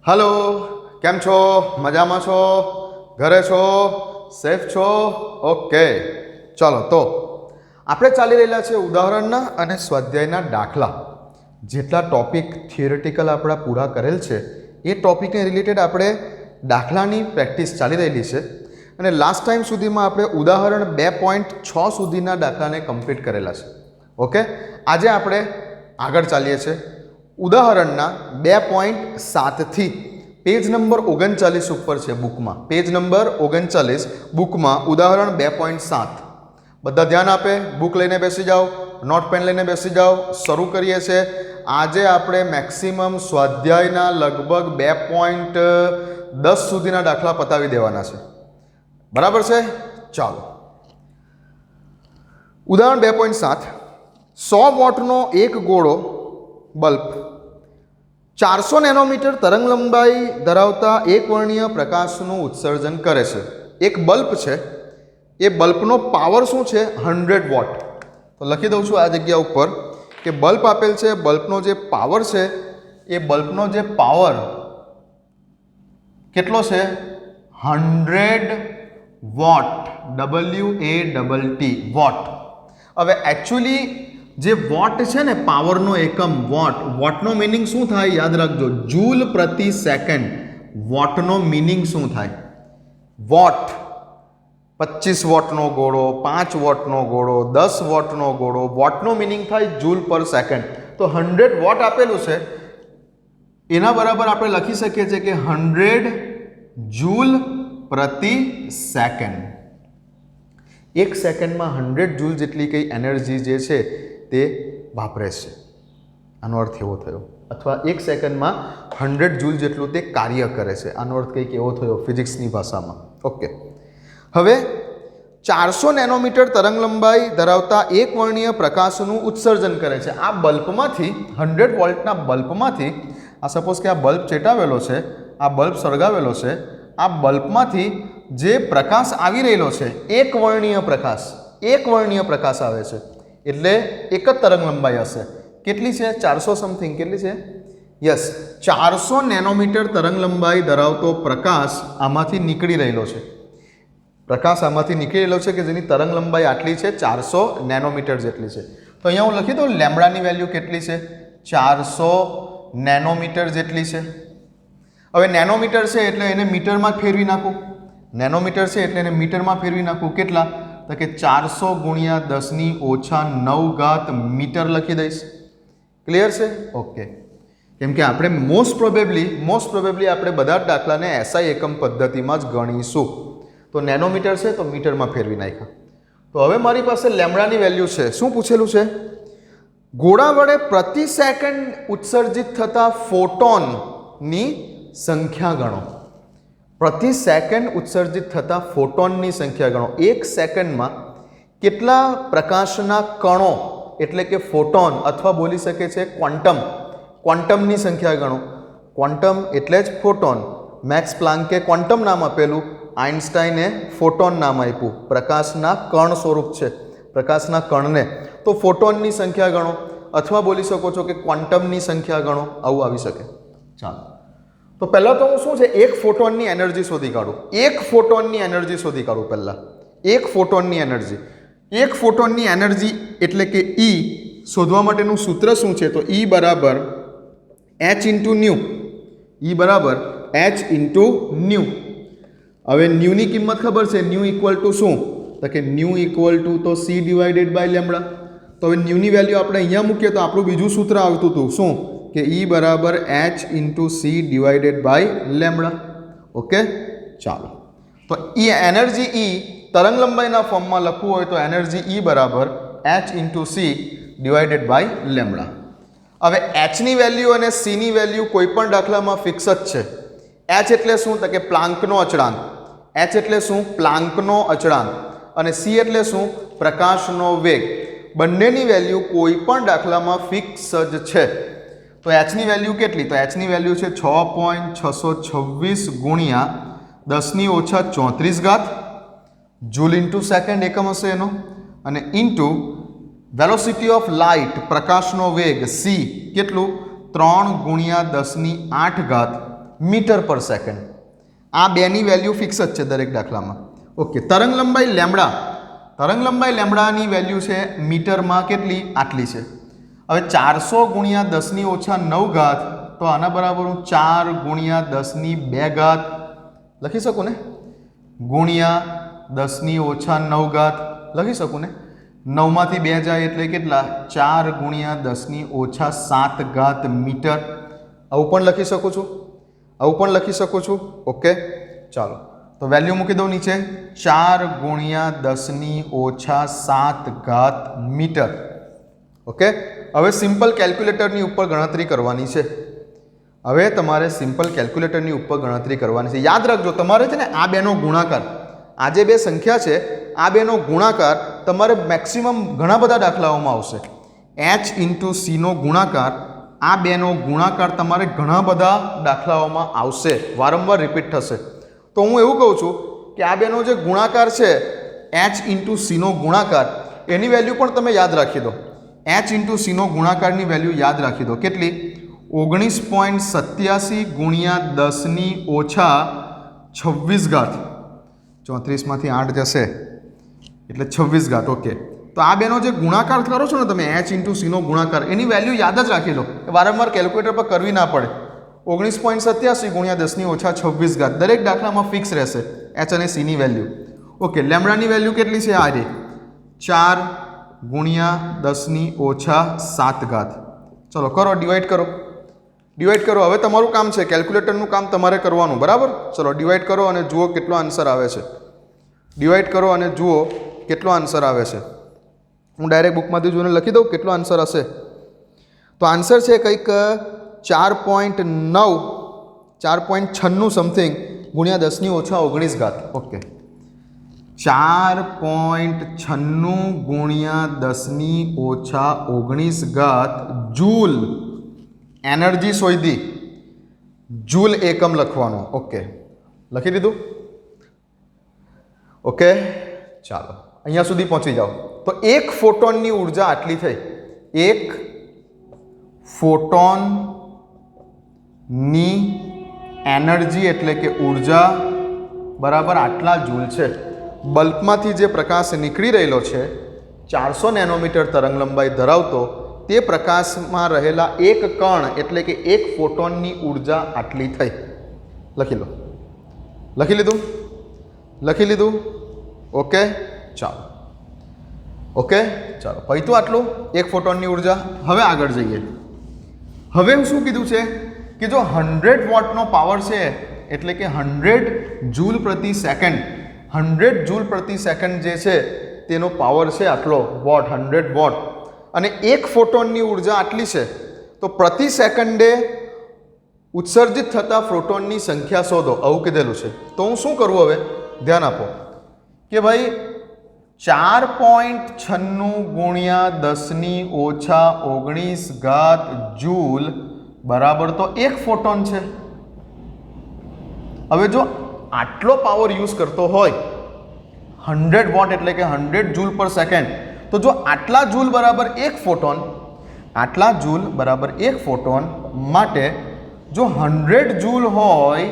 Hello, કેમ છો? મજામાં છો? ઘરે છો? સેફ છો? ઓકે, ચાલો તો આપણે ચાલી રહેલા છે ઉદાહરણના અને સ્વાધ્યાયના દાખલા. જેટલા ટોપિક થિયરેટિકલ આપણા પૂરા કરેલ છે એ ટોપિકને રિલેટેડ આપણે દાખલાની પ્રેક્ટિસ ચાલી રહેલી છે અને લાસ્ટ ટાઈમ સુધીમાં આપણે ઉદાહરણ 2.6 સુધીના દાખલાને કમ્પ્લીટ કરેલા છે. ઓકે, આજે આપણે આગળ ચાલીએ છીએ ઉદાહરણના 2.7થી પેજ નંબર 39 ઉપર છે બુકમાં. પેજ નંબર 39 બુકમાં ઉદાહરણ 2.7. બધા ધ્યાન આપે, બુક લઈને બેસી જાઓ, નોટ પેન લઈને બેસી જાઓ. શરૂ કરીએ છીએ. આજે આપણે મેક્સિમમ સ્વાધ્યાયના લગભગ 2.10 સુધીના દાખલા પતાવી દેવાના છે. બરાબર છે? ચાલો. ઉદાહરણ 2.7. 100 વોટનો એક ગોળો બલ્બ 400 નેનોમીટર તરંગ લંબાઈ ધરાવતા એકવર્ણીય પ્રકાશનું ઉત્સર્જન કરે છે. એક બલ્બ છે, એ બલ્બનો પાવર શું છે? 100 વોટ. તો લખી દઉં છું આ જગ્યા ઉપર કે બલ્બ આપેલ છે, બલ્બનો જે પાવર છે એ બલ્બનો જે પાવર કેટલો છે? 100 વોટ. WATT watt. હવે એકચ્યુઅલી જે વોટ છે ને, પાવરનો એકમ વોટ, વોટનો મિનિંગ શું થાય? યાદ રાખજો, જૂલ પ્રતિ સેકન્ડ. વોટનો મિનિંગ શું થાય? વોટ. 25 વોટનો ગોળો, 5 વોટનો ગોળો, 10 વોટનો ગોળો, વોટનો મિનિંગ થાય જૂલ પર સેકન્ડ. તો 100 વોટ આપેલું છે, એના બરાબર આપણે લખી શકીએ છીએ કે 100 જૂલ પ્રતિ સેકન્ડ. એક સેકન્ડમાં 100 જૂલ જેટલી કઈ એનર્જી જે છે તે વાપરે છે. આનો અર્થ એવો થયો. અથવા એક સેકન્ડમાં 100 જૂલ જેટલું તે કાર્ય કરે છે. આનો અર્થ કંઈક એવો થયો ફિઝિક્સની ભાષામાં. ઓકે, હવે 400 નેનોમીટર તરંગ લંબાઈ ધરાવતા એકવર્ણીય પ્રકાશનું ઉત્સર્જન કરે છે. આ બલ્બમાંથી 100 વોલ્ટના બલ્બમાંથી, આ સપોઝ કે આ બલ્બ ચેટાવેલો છે, આ બલ્બ સળગાવેલો છે, આ બલ્બમાંથી જે પ્રકાશ આવી રહેલો છે, એકવર્ણીય પ્રકાશ આવે છે. એટલે એક જ તરંગ લંબાઈ હશે. કેટલી છે? 400 સમથિંગ. કેટલી છે? યસ, 400 નેનોમીટર તરંગ લંબાઈ ધરાવતો પ્રકાશ આમાંથી નીકળી રહેલો છે. પ્રકાશ આમાંથી નીકળી રહેલો છે કે જેની તરંગ લંબાઈ આટલી છે, 400 નેનોમીટર જેટલી છે. તો અહીંયા હું લખી દઉં લેમ્બડાની વેલ્યુ કેટલી છે? 400 નેનોમીટર જેટલી છે. હવે નેનોમીટર છે એટલે એને મીટરમાં જ ફેરવી નાખું. નેનોમીટર છે એટલે એને મીટરમાં ફેરવી નાખું. કેટલા? તો કે 400 ગુણ્યા 10⁹ મીટર લખી દઈશ. ક્લિયર છે? ઓકે. કેમ કે આપણે મોસ્ટ પ્રોબેબલી આપણે બધા જ દાખલાને એસઆઈ એકમ પદ્ધતિમાં જ ગણીશું. તો નેનોમીટર છે તો મીટરમાં ફેરવી નાખ્યા. તો હવે મારી પાસે લેમ્બડાની વેલ્યુ છે. શું પૂછેલું છે? ગોળા વડે પ્રતિ સેકન્ડ ઉત્સર્જિત થતા ફોટોનની સંખ્યા ગણો. પ્રતિ સેકન્ડ ઉત્સર્જિત થતા ફોટોનની સંખ્યા ગણો. એક સેકન્ડમાં કેટલા પ્રકાશના કણો એટલે કે ફોટોન અથવા બોલી શકે છે ક્વોન્ટમની સંખ્યા ગણો. ક્વોન્ટમ એટલે જ ફોટોન. મેક્સ પ્લાન્કે ક્વોન્ટમ નામ આપેલું, આઇન્સ્ટાઈને ફોટોન નામ આપ્યું. પ્રકાશના કણ સ્વરૂપ છે, પ્રકાશના કણને. તો ફોટોનની સંખ્યા ગણો અથવા બોલી શકો છો કે ક્વોન્ટમની સંખ્યા ગણો. આવું આવી શકે. ચાલો, તો પહેલાં તો હું શું છે, એક ફોટોનની એનર્જી શોધી કાઢું. પહેલાં એક ફોટોનની એનર્જી એટલે કે E શોધવા માટેનું સૂત્ર શું છે? તો E બરાબર h ઇન્ટુ ન્યૂ. હવે ન્યૂની કિંમત ખબર છે. ન્યૂ ઇક્વલ ટુ શું? તો કે ન્યૂ ઇક્વલ ટુ તો C ડિવાઇડેડ બાય લેમ્બડા. તો હવે ન્યૂની વેલ્યુ આપણે અહીંયા મૂકીએ તો આપણું બીજું સૂત્ર આવતું હતું શું? કે E બરાબર h into C divided by lambda. Okay, ચાલો. તો એનર્જી E તરંગ લંબાઈના ફોર્મમાં લખવું હોય તો એનર્જી E બરાબર h into C divided by lambda. હવે hની વેલ્યુ અને cની વેલ્યુ કોઈ પણ દાખલામાં ફિક્સ જ છે. h એટલે શું? તો કે પ્લાન્કનો અચળાંક. અને c એટલે શું? પ્રકાશનો વેગ. બંનેની વેલ્યુ કોઈ પણ દાખલામાં ફિક્સ જ છે. તો hની વેલ્યુ કેટલી? તો hની વેલ્યુ છે 6.626 ગુણ્યા 10⁻34 જૂલ ઇન્ટુ સેકન્ડ એકમ હશે એનો, અને ઇન્ટુ વેલોસિટી ઓફ લાઇટ પ્રકાશનો વેગ c કેટલું 3 × 10⁸ મીટર પર સેકન્ડ. આ બેની વેલ્યુ ફિક્સ જ છે દરેક દાખલામાં. ઓકે, તરંગ લંબાઈ લેમ્બડાની વેલ્યુ છે મીટરમાં કેટલી? આટલી છે. હવે 400 ગુણ્યા 10 ઓછા 9 ઘાત, તો આના બરાબર હું 4 ગુણ્યા 10 2 ઘાત લખી શકું ને, ગુણ્યા 10 ઓછા 9 ઘાત લખી શકું ને. 9 માંથી 2 જાય એટલે કેટલા? 4 ગુણ્યા 10 ઓછા 7 ઘાત મીટર. આવું પણ લખી શકું છું. ઓકે, ચાલો તો વેલ્યુ મૂકી દઉં નીચે, 4 ગુણ્યા 10 ઓછા 7 ઘાત મીટર. ઓકે, હવે સિમ્પલ કેલ્ક્યુલેટરની ઉપર ગણતરી કરવાની છે. યાદ રાખજો, તમારે છે ને આ બેનો ગુણાકાર, આ જે બે સંખ્યા છે આ બેનો ગુણાકાર તમારે મેક્સિમમ ઘણા બધા દાખલાઓમાં આવશે. h ઇન્ટુ સીનો ગુણાકાર, આ બેનો ગુણાકાર તમારે ઘણા બધા દાખલાઓમાં આવશે, વારંવાર રિપીટ થશે. તો હું એવું કહું છું કે આ બેનો જે ગુણાકાર છે h ઇન્ટુ સીનો ગુણાકાર, એની વેલ્યુ પણ તમે યાદ રાખી દો. h ઇન્ટુ સીનો ગુણાકારની વેલ્યુ યાદ રાખી દો. કેટલી? 19.87 ગુણ્યા 10 ઓછા 26 ઘાત. 34 માંથી 8 જશે એટલે 26 ઘાત. ઓકે, તો આ બેનો જે ગુણાકાર કરો છો ને તમે, h ઇન્ટુ સીનો ગુણાકાર, એની વેલ્યુ યાદ જ રાખી લો, વારંવાર કેલ્ક્યુલેટર પર કરવી ના પડે. 19.87 ગુણ્યા 10 ઓછા 26 ઘાત દરેક દાખલામાં ફિક્સ રહેશે h અને c ની વેલ્યુ. ઓકે, લેમ્બડાની વેલ્યુ કેટલી છે? આ રે 4 ગુણ્યા 10 ઓછા 7 ઘાત. ચલો કરો, ડિવાઈડ કરો. હવે તમારું કામ છે, કેલ્ક્યુલેટરનું કામ તમારે કરવાનું, બરાબર? ચલો ડિવાઈડ કરો અને જુઓ કેટલો આન્સર આવે છે. હું ડાયરેક્ટ બુકમાંથી જોઈને લખી દઉં કેટલો આન્સર હશે. તો આન્સર છે કંઈક 4.96 સમથિંગ ગુણ્યા 10 ઓછા 19 ઘાત. ઓકે, 4.96 ગુણ્યા 10 ઓછા 19 ઘાત જૂલ એનર્જી શોધી. જૂલ એકમ લખવાનું. ઓકે, લખી દીધું. ઓકે, ચાલો અહીંયા સુધી પહોંચી જાઓ. તો એક ફોટોનની ઉર્જા આટલી થઈ. એક ફોટોનની એનર્જી એટલે કે ઉર્જા બરાબર આટલા જૂલ છે. બલ્બમાંથી જે પ્રકાશ નીકળી રહેલો છે 400 નેનોમીટર તરંગ લંબાઈ ધરાવતો, તે પ્રકાશમાં રહેલા એક કણ એટલે કે એક ફોટોનની ઉર્જા આટલી થઈ. લખી લીધું. ઓકે, ચાલો પૈતું આટલું એક ફોટોનની ઉર્જા. હવે આગળ જઈએ. હવે શું કીધું છે કે જો 100 વોટનો પાવર છે એટલે કે 100 જૂલ પ્રતિ સેકન્ડ, 100 જૂલ પ્રતિ સેકન્ડ જે છે તેનો પાવર છે આટલો વોટ, 100 વોટ, અને એક ફોટોનની ઉર્જા આટલી છે, તો પ્રતિ સેકન્ડે ઉત્સર્જિત થતા ફોટોનની સંખ્યા શોધો, આવું કીધેલું છે. તો હું શું કરું? હવે ધ્યાન આપો કે ભાઈ 4.96 ગુણ્યા 10 ઓછા 19 ઘાત જૂલ બરાબર તો એક ફોટોન છે. હવે જો આટલો પાવર યુઝ કરતો હોય 100 વોટ એટલે કે 100 જૂલ પર સેકન્ડ, તો જો આટલા જૂલ બરાબર એક ફોટોન માટે જો 100 જૂલ હોય,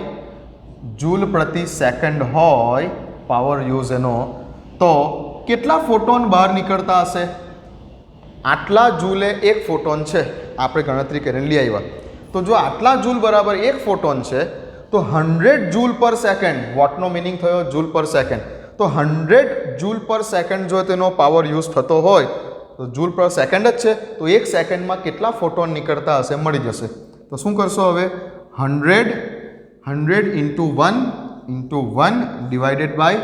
જૂલ પ્રતિ સેકન્ડ હોય પાવર યુઝ એનો, તો કેટલા ફોટોન બહાર નીકળતા હશે? આટલા જૂલે એક ફોટોન છે, આપણે ગણતરી કરીને લઈ આવ્યા. તો જો આટલા જૂલ બરાબર એક ફોટોન છે, તો 100 જૂલ પર સેકન્ડ, વોટનો મિનિંગ થયો જૂલ પર સેકન્ડ, તો 100 જૂલ પર સેકન્ડ જો તેનો પાવર યુઝ થતો હોય તો જૂલ પર સેકન્ડ જ છે, તો એક સેકન્ડમાં કેટલા ફોટોન નીકળતા હશે મળી જશે. તો શું કરશો હવે? 100 ઇન્ટુ 1 ડિવાઇડેડ બાય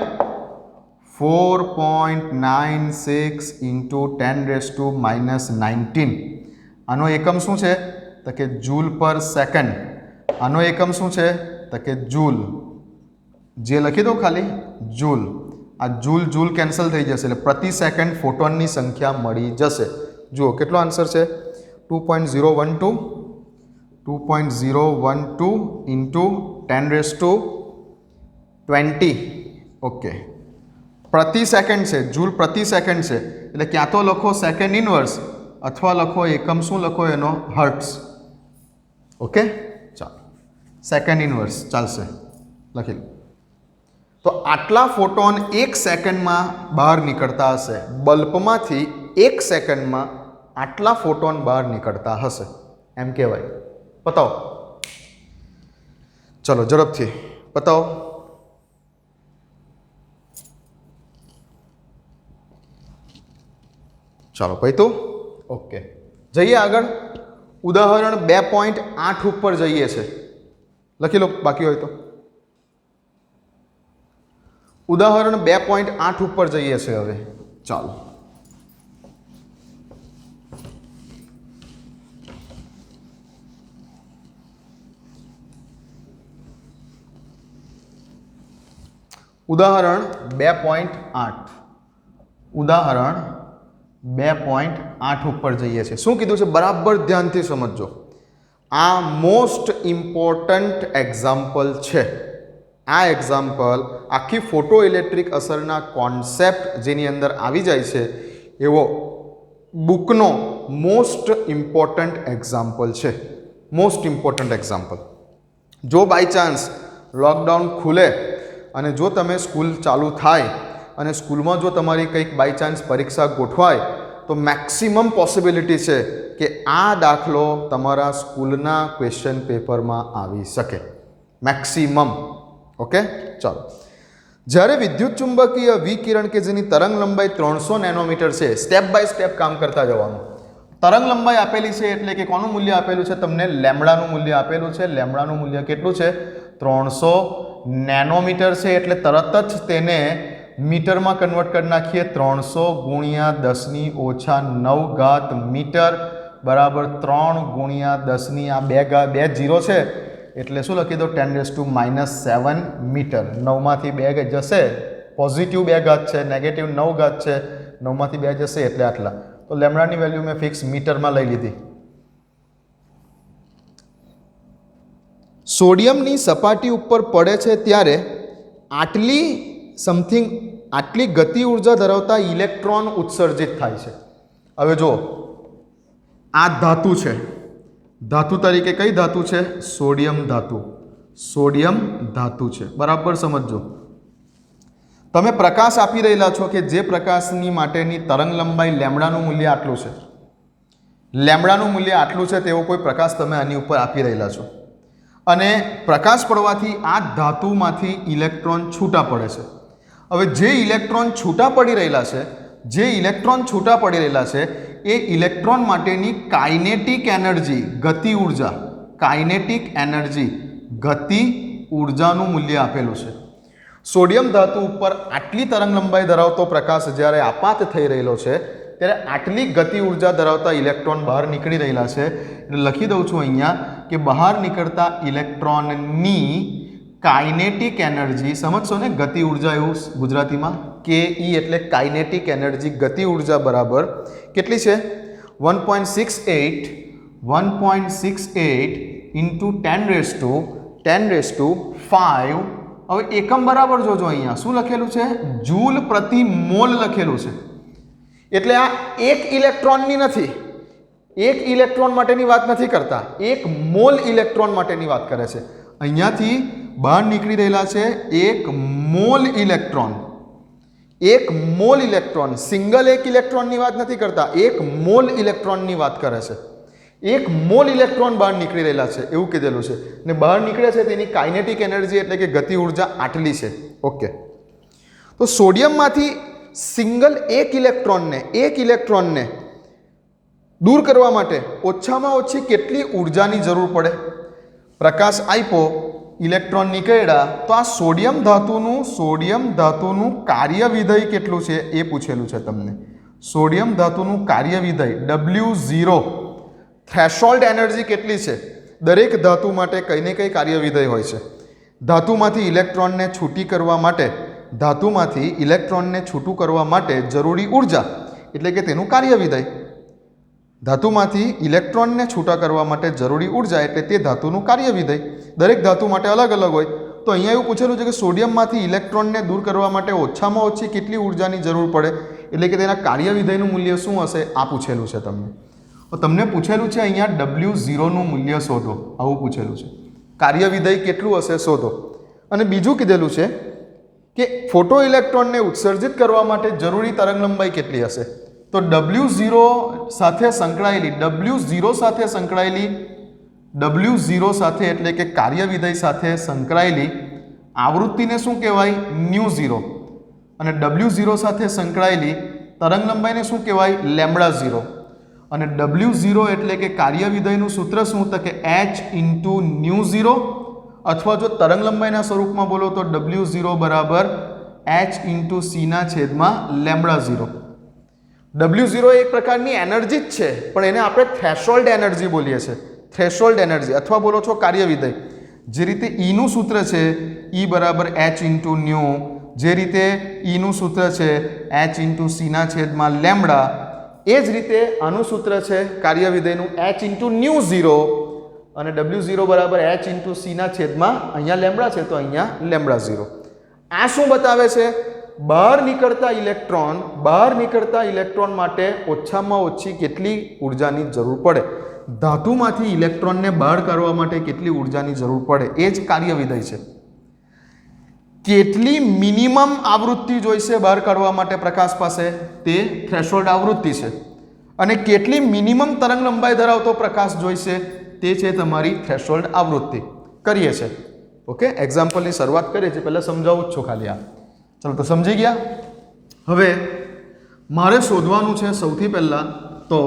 4.96 ઇન્ટુ 10⁻⁻19. આનો એકમ શું છે? તો કે જૂલ પર સેકન્ડ. આનો એકમ શું છે? તો કે જૂલ. જે લખી દો ખાલી જૂલ. આ જૂલ કેન્સલ થઈ જશે એટલે પ્રતિ સેકન્ડ ફોટોનની સંખ્યા મળી જશે. જુઓ કેટલો આન્સર છે? 2.012 ઇન્ટુ 10⁻20. ઓકે, પ્રતિ સેકન્ડ છે, જૂલ પ્રતિ સેકન્ડ છે, એટલે ક્યાં તો લખો સેકન્ડ ઇનવર્સ અથવા લખો એકમ શું લખો એનો? હર્ટ્સ. ઓકે, ચાલો સેકન્ડ ઇનવર્સ ચાલશે, લખી લો. તો આટલા ફોટોન 1 સેકન્ડમાં બહાર નીકળતા હશે. બલ્બમાંથી 1 સેકન્ડમાં આટલા ફોટોન બહાર નીકળતા હશે એમ કહેવાય. પતાવો, ચલો ઝડપથી પતાવો. ચાલો ભાઈ, તો ઓકે, જઈએ આગળ. ઉદાહરણ 2.8 ઉપર જઈએ છે, લખી લો બાકી હોય તો. ઉદાહરણ 2.8 ઉપર જઈએ છે હવે. ચાલો, ઉદાહરણ 2.8 ઉદાહરણ 2.8 ઉપર જઈએ છીએ. શું કીધું છે બરાબર ધ્યાનથી સમજજો. આ મોસ્ટ ઇમ્પોર્ટન્ટ એક્ઝામ્પલ છે. આ એક્ઝામ્પલ આખી ફોટો ઇલેક્ટ્રિક અસરના કોન્સેપ્ટ જેની અંદર આવી જાય છે એવો બુકનો મોસ્ટ ઇમ્પોર્ટન્ટ એક્ઝામ્પલ છે. Most important example. જો બાય ચાન્સ લોકડાઉન ખુલે અને જો તમે સ્કૂલ ચાલુ થાય અને સ્કૂલમાં જો તમારી કંઈક બાય ચાન્સ પરીક્ષા ગોઠવાય તો મેક્સિમમ પોસિબિલિટી છે કે આ દાખલો તમારા સ્કૂલના ક્વેશ્ચન પેપરમાં આવી શકે. મેક્સિમમ. ઓકે, ચાલો. જ્યારે વિદ્યુત ચુંબકીય વિકિરણ કે જેની તરંગ લંબાઈ 300 નેનોમીટર છે, સ્ટેપ બાય સ્ટેપ કામ કરતા જવાનું. તરંગ લંબાઈ આપેલી છે એટલે કે કોનું મૂલ્ય આપેલું છે તમને? લેમ્બડાનું મૂલ્ય આપેલું છે. લેમ્બડાનું મૂલ્ય કેટલું છે? 300 નેનોમીટર છે. એટલે તરત જ તેને મીટરમાં કન્વર્ટ કરી નાખીએ. 300 ગુણ્યા 10⁻⁹ મીટર બરાબર 3 ગુણ્યા 10 આ બે જીરો છે એટલે શું લખી દો? 10⁻⁷ મીટર. 9માંથી 2 જશે, પોઝિટિવ 2 ઘાત છે, નેગેટિવ 9 ઘાત છે, 9માંથી 2 જશે એટલે આટલા. તો લેમ્બડાની વેલ્યુ મેં ફિક્સ મીટરમાં લઈ લીધી. સોડિયમની સપાટી ઉપર પડે છે ત્યારે આટલી ગતિ ઉર્જા ધરાવતા ઇલેક્ટ્રોન ઉત્સર્જિત થાય છે. હવે જો આ ધાતુ છે, ધાતુ તરીકે કઈ ધાતુ છે? સોડિયમ ધાતુ. સોડિયમ ધાતુ છે, બરાબર સમજો. તમે પ્રકાશ આપી રહેલા છો કે જે પ્રકાશની માટેની તરંગ લંબાઈ લેમ્બડાનું મૂલ્ય આટલું છે, લેમ્બડાનું મૂલ્ય આટલું છે તેવો કોઈ પ્રકાશ તમે આની ઉપર આપી રહેલા છો અને પ્રકાશ પડવાથી આ ધાતુમાંથી ઇલેક્ટ્રોન છૂટા પડે છે. હવે જે ઇલેક્ટ્રોન છૂટા પડી રહેલા છે એ ઇલેક્ટ્રોન માટેની કાઇનેટિક એનર્જી, ગતિ ઉર્જા, કાઇનેટિક એનર્જી, ગતિ ઉર્જાનું મૂલ્ય આપેલું છે. સોડિયમ ધાતુ ઉપર આટલી તરંગ લંબાઈ ધરાવતો પ્રકાશ જ્યારે આપાત થઈ રહેલો છે ત્યારે આટલી ગતિ ઉર્જા ધરાવતા ઇલેક્ટ્રોન બહાર નીકળી રહેલા છે. એટલે લખી દઉં છું અહીંયા કે બહાર નીકળતા ઇલેક્ટ્રોનની કાઇનેટિક એનર્જી, સમજશો ને? ગતિ ઉર્જા એવું ગુજરાતીમાં કે ઈ એટલે કાઇનેટિક એનર્જી, ગતિ ઉર્જા બરાબર કેટલી છે? 1.68 ઇન્ટુ 10⁵. હવે એકમ બરાબર જોજો અહીંયા શું લખેલું છે? જૂલ પ્રતિ મોલ લખેલું છે. એટલે આ એક ઇલેક્ટ્રોનની નથી, એક ઇલેક્ટ્રોન માટેની વાત નથી કરતા, 1 મોલ ઇલેક્ટ્રોન માટેની વાત કરે છે. અહીંયાથી બહાર નીકળી રહેલા છે 1 mall electron. 1 mall electron, single 1 ઇલેક્ટ્રોનની વાત નથી કરતા, 1 મોલ ઇલેક્ટ્રોનની વાત કરે છે. 1 મોલ ઇલેક્ટ્રોન બહાર નીકળી રહેલા છે એવું કીધેલું છે. ને બહાર નીકળે છે તેની કાઇનેટિક એનર્જી એટલે કે ગતિ ઉર્જા આટલી છે. ઓકે, તો સોડિયમમાંથી સિંગલ 1 ઇલેક્ટ્રોનને દૂર કરવા માટે ઓછામાં ઓછી કેટલી ઉર્જાની જરૂર પડે? પ્રકાશ આપ્યો, ઇલેક્ટ્રોન નીકળ્યા, તો આ સોડિયમ ધાતુનું કાર્ય વિધેય કેટલું છે એ પૂછેલું છે તમને. સોડિયમ ધાતુનું કાર્ય વિધેય W0, થ્રેશોલ્ડ એનર્જી કેટલી છે? દરેક ધાતુ માટે કઈ ને કઈ કાર્ય વિધેય હોય છે. ધાતુમાંથી ઇલેક્ટ્રોનને છૂટું કરવા માટે જરૂરી ઉર્જા એટલે કે તેનું કાર્ય વિધેય. ધાતુમાંથી ઇલેક્ટ્રોનને છૂટા કરવા માટે જરૂરી ઉર્જા એટલે તે ધાતુનું કાર્ય વિધેય. દરેક ધાતુ માટે અલગ અલગ હોય. તો અહીંયા એવું પૂછેલું છે કે સોડિયમમાંથી ઇલેક્ટ્રોનને દૂર કરવા માટે ઓછામાં ઓછી કેટલી ઉર્જાની જરૂર પડે એટલે કે તેના કાર્ય વિધેયનું મૂલ્ય શું હશે આ પૂછેલું છે તમને. પૂછેલું છે અહીંયા W0 નું મૂલ્ય શોધો, આવું પૂછેલું છે. કાર્ય વિધેય કેટલું હશે શોધો. અને બીજું કીધેલું છે કે ફોટો ઇલેક્ટ્રોનને ઉત્સર્જિત કરવા માટે જરૂરી તરંગલંબાઈ કેટલી હશે. તો W0 સાથે સંકળાયેલી W0 સાથે એટલે કે કાર્ય વિધેય સાથે સંકળાયેલી આવૃત્તિને શું કહેવાય? ν0. અને W0 સાથે સંકળાયેલી તરંગલંબાઈને શું કહેવાય? λ0. અને W0 એટલે કે કાર્ય વિધેયનું સૂત્ર શું? તો કે h × ν0, અથવા જો તરંગલંબાઈના સ્વરૂપમાં બોલો તો W0 બરાબર h × c/λ0. W0 એક પ્રકારની એનર્જી જ છે, પણ એને આપણે થ્રેશોલ્ડ એનર્જી બોલીએ છીએ. થ્રેશોલ્ડ એનર્જી અથવા બોલો છો કાર્ય વિધેય. જે રીતે E નું સૂત્ર છે E બરાબર h × ν, જે રીતે E નું સૂત્ર છે h × c/λ, એ જ રીતે આનું સૂત્ર છે કાર્ય વિધેયનું h × ν0, અને W0 બરાબર h × c/, અહીંયા લેમ્બડા છે તો અહીંયા λ0. આ શું બતાવે છે? બહાર નીકળતા ઇલેક્ટ્રોન માટે ઓછામાં ઓછી કેટલી ઉર્જાની જરૂર પડે, ધાતુમાંથી ઇલેક્ટ્રોનને બહાર કાઢવા માટે કેટલી ઉર્જાની જરૂર પડે, એ જ કાર્ય વિધેય છે. કેટલી મિનિમમ આવૃત્તિ જોઈશે બહાર કાઢવા માટે પ્રકાશ પાસે, તે થ્રેશોલ્ડ આવૃત્તિ છે. અને કેટલી મિનિમમ તરંગ લંબાઈ ધરાવતો પ્રકાશ જોઈશે, તે છે તમારી થ્રેશોલ્ડ આવૃત્તિ. કરીએ છે. ઓકે, એક્ઝામ્પલની શરૂઆત કરીએ છીએ. પહેલાં સમજાવું જ છું ખાલી આ. ચલો તો સમજી ગયા. હવે મારે શોધવાનું છે સૌથી પહેલાં તો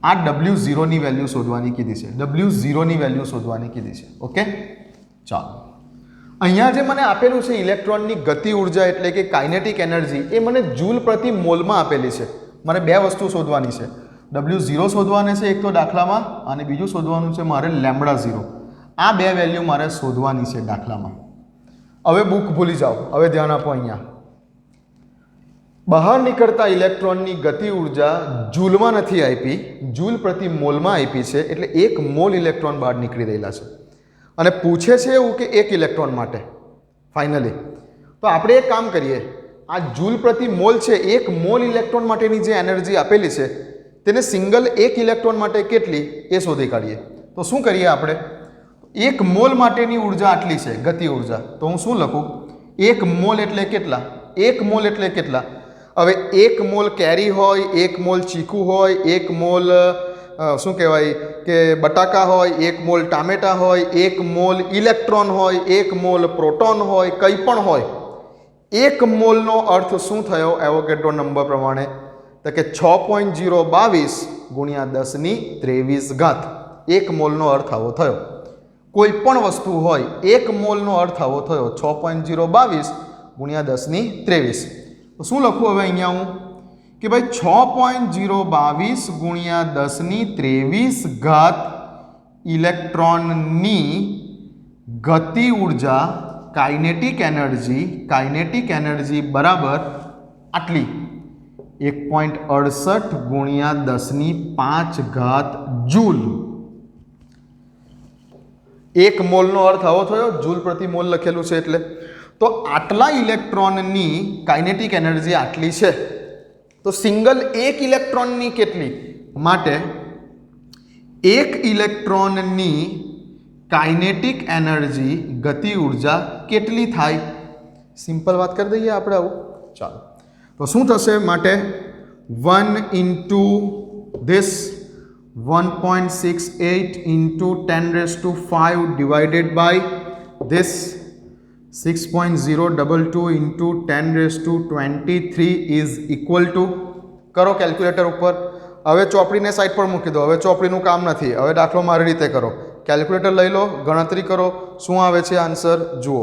આ W0 ની વેલ્યુ શોધવાની કીધી છે. W0 ની વેલ્યુ શોધવાની કીધી છે. ઓકે, ચાલો. અહીંયા જે મને આપેલું છે ઇલેક્ટ્રોનની ગતિ ઉર્જા એટલે કે કાઇનેટિક એનર્જી, એ મને જૂલ પ્રતિ મોલમાં આપેલી છે. મારે બે વસ્તુ શોધવાની છે. W0 શોધવાની છે એક તો દાખલામાં, અને બીજું શોધવાનું છે મારે λ0. આ બે વેલ્યુ મારે શોધવાની છે દાખલામાં. હવે બુક ભૂલી જાઓ, હવે ધ્યાન આપો. અહીંયા બહાર નીકળતા ઇલેક્ટ્રોનની ગતિ ઉર્જા જૂલમાં નથી આપી, જૂલ પ્રતિ મોલમાં આપી છે. એટલે 1 મોલ ઇલેક્ટ્રોન બહાર નીકળી રહેલા છે. અને પૂછે છે એવું કે 1 ઇલેક્ટ્રોન માટે ફાઇનલી. તો આપણે એક કામ કરીએ, આ જૂલ પ્રતિ મોલ છે, 1 મોલ ઇલેક્ટ્રોન માટેની જે એનર્જી આપેલી છે તેને સિંગલ 1 ઇલેક્ટ્રોન માટે કેટલી એ શોધી કાઢીએ. તો શું કરીએ આપણે? 1 મોલ માટેની ઉર્જા આટલી છે, ગતિ ઉર્જા. તો હું શું લખું? 1 મોલ એટલે કેટલા? 1 મોલ એટલે કેટલા? હવે 1 મોલ કેરી હોય, 1 મોલ ચીકુ હોય, 1 મોલ શું કહેવાય કે બટાકા હોય, 1 મોલ ટામેટા હોય, 1 મોલ ઇલેક્ટ્રોન હોય, 1 મોલ પ્રોટોન હોય, કંઈ પણ હોય. 1 મોલનો અર્થ શું થયો એવોગેડ્રો નંબર પ્રમાણે? તો કે 6.022 ગુણ્યા 10⁻23. 1 મોલનો અર્થ આવો થયો. કોઈ પણ વસ્તુ હોય 1 મોલનો અર્થ આવો થયો, 6.022 ગુણ્યા 10⁻23. તો શું લખું હવે અહીંયા હું કે ભાઈ 6.022 ગુણ્યા 10⁻23 ઇલેક્ટ્રોનની ગતિ ઉર્જા કાઇનેટિક એનર્જી બરાબર આટલી 1.68 ગુણ્યા 10⁵ જૂલ. 1 મોલનો અર્થ આવો થયો, જૂલ પ્રતિ મોલ લખેલું છે એટલે. તો આટલા ઇલેક્ટ્રોનની કાઇનેટિક એનર્જી આટલી છે. તો સિંગલ 1 ઇલેક્ટ્રોનની કેટલી માટે 1 ઇલેક્ટ્રોનની કાઇનેટિક એનર્જી ગતિ ઉર્જા કેટલી થાય? સિમ્પલ વાત કરી દઈએ આપણે આવું. ચાલો, તો શું થશે? માટે 1 × this 1.68 × 10⁵ divided by this 6.022 × 10⁻23 is equal to, કરો કેલ્ક્યુલેટર ઉપર. હવે ચોપડીને સાઈડ પર મૂકી દો, હવે ચોપડીનું કામ નથી. હવે દાખલો મારી રીતે કરો. કેલ્ક્યુલેટર લઈ લો, ગણતરી કરો. શું આવે છે આન્સર જુઓ.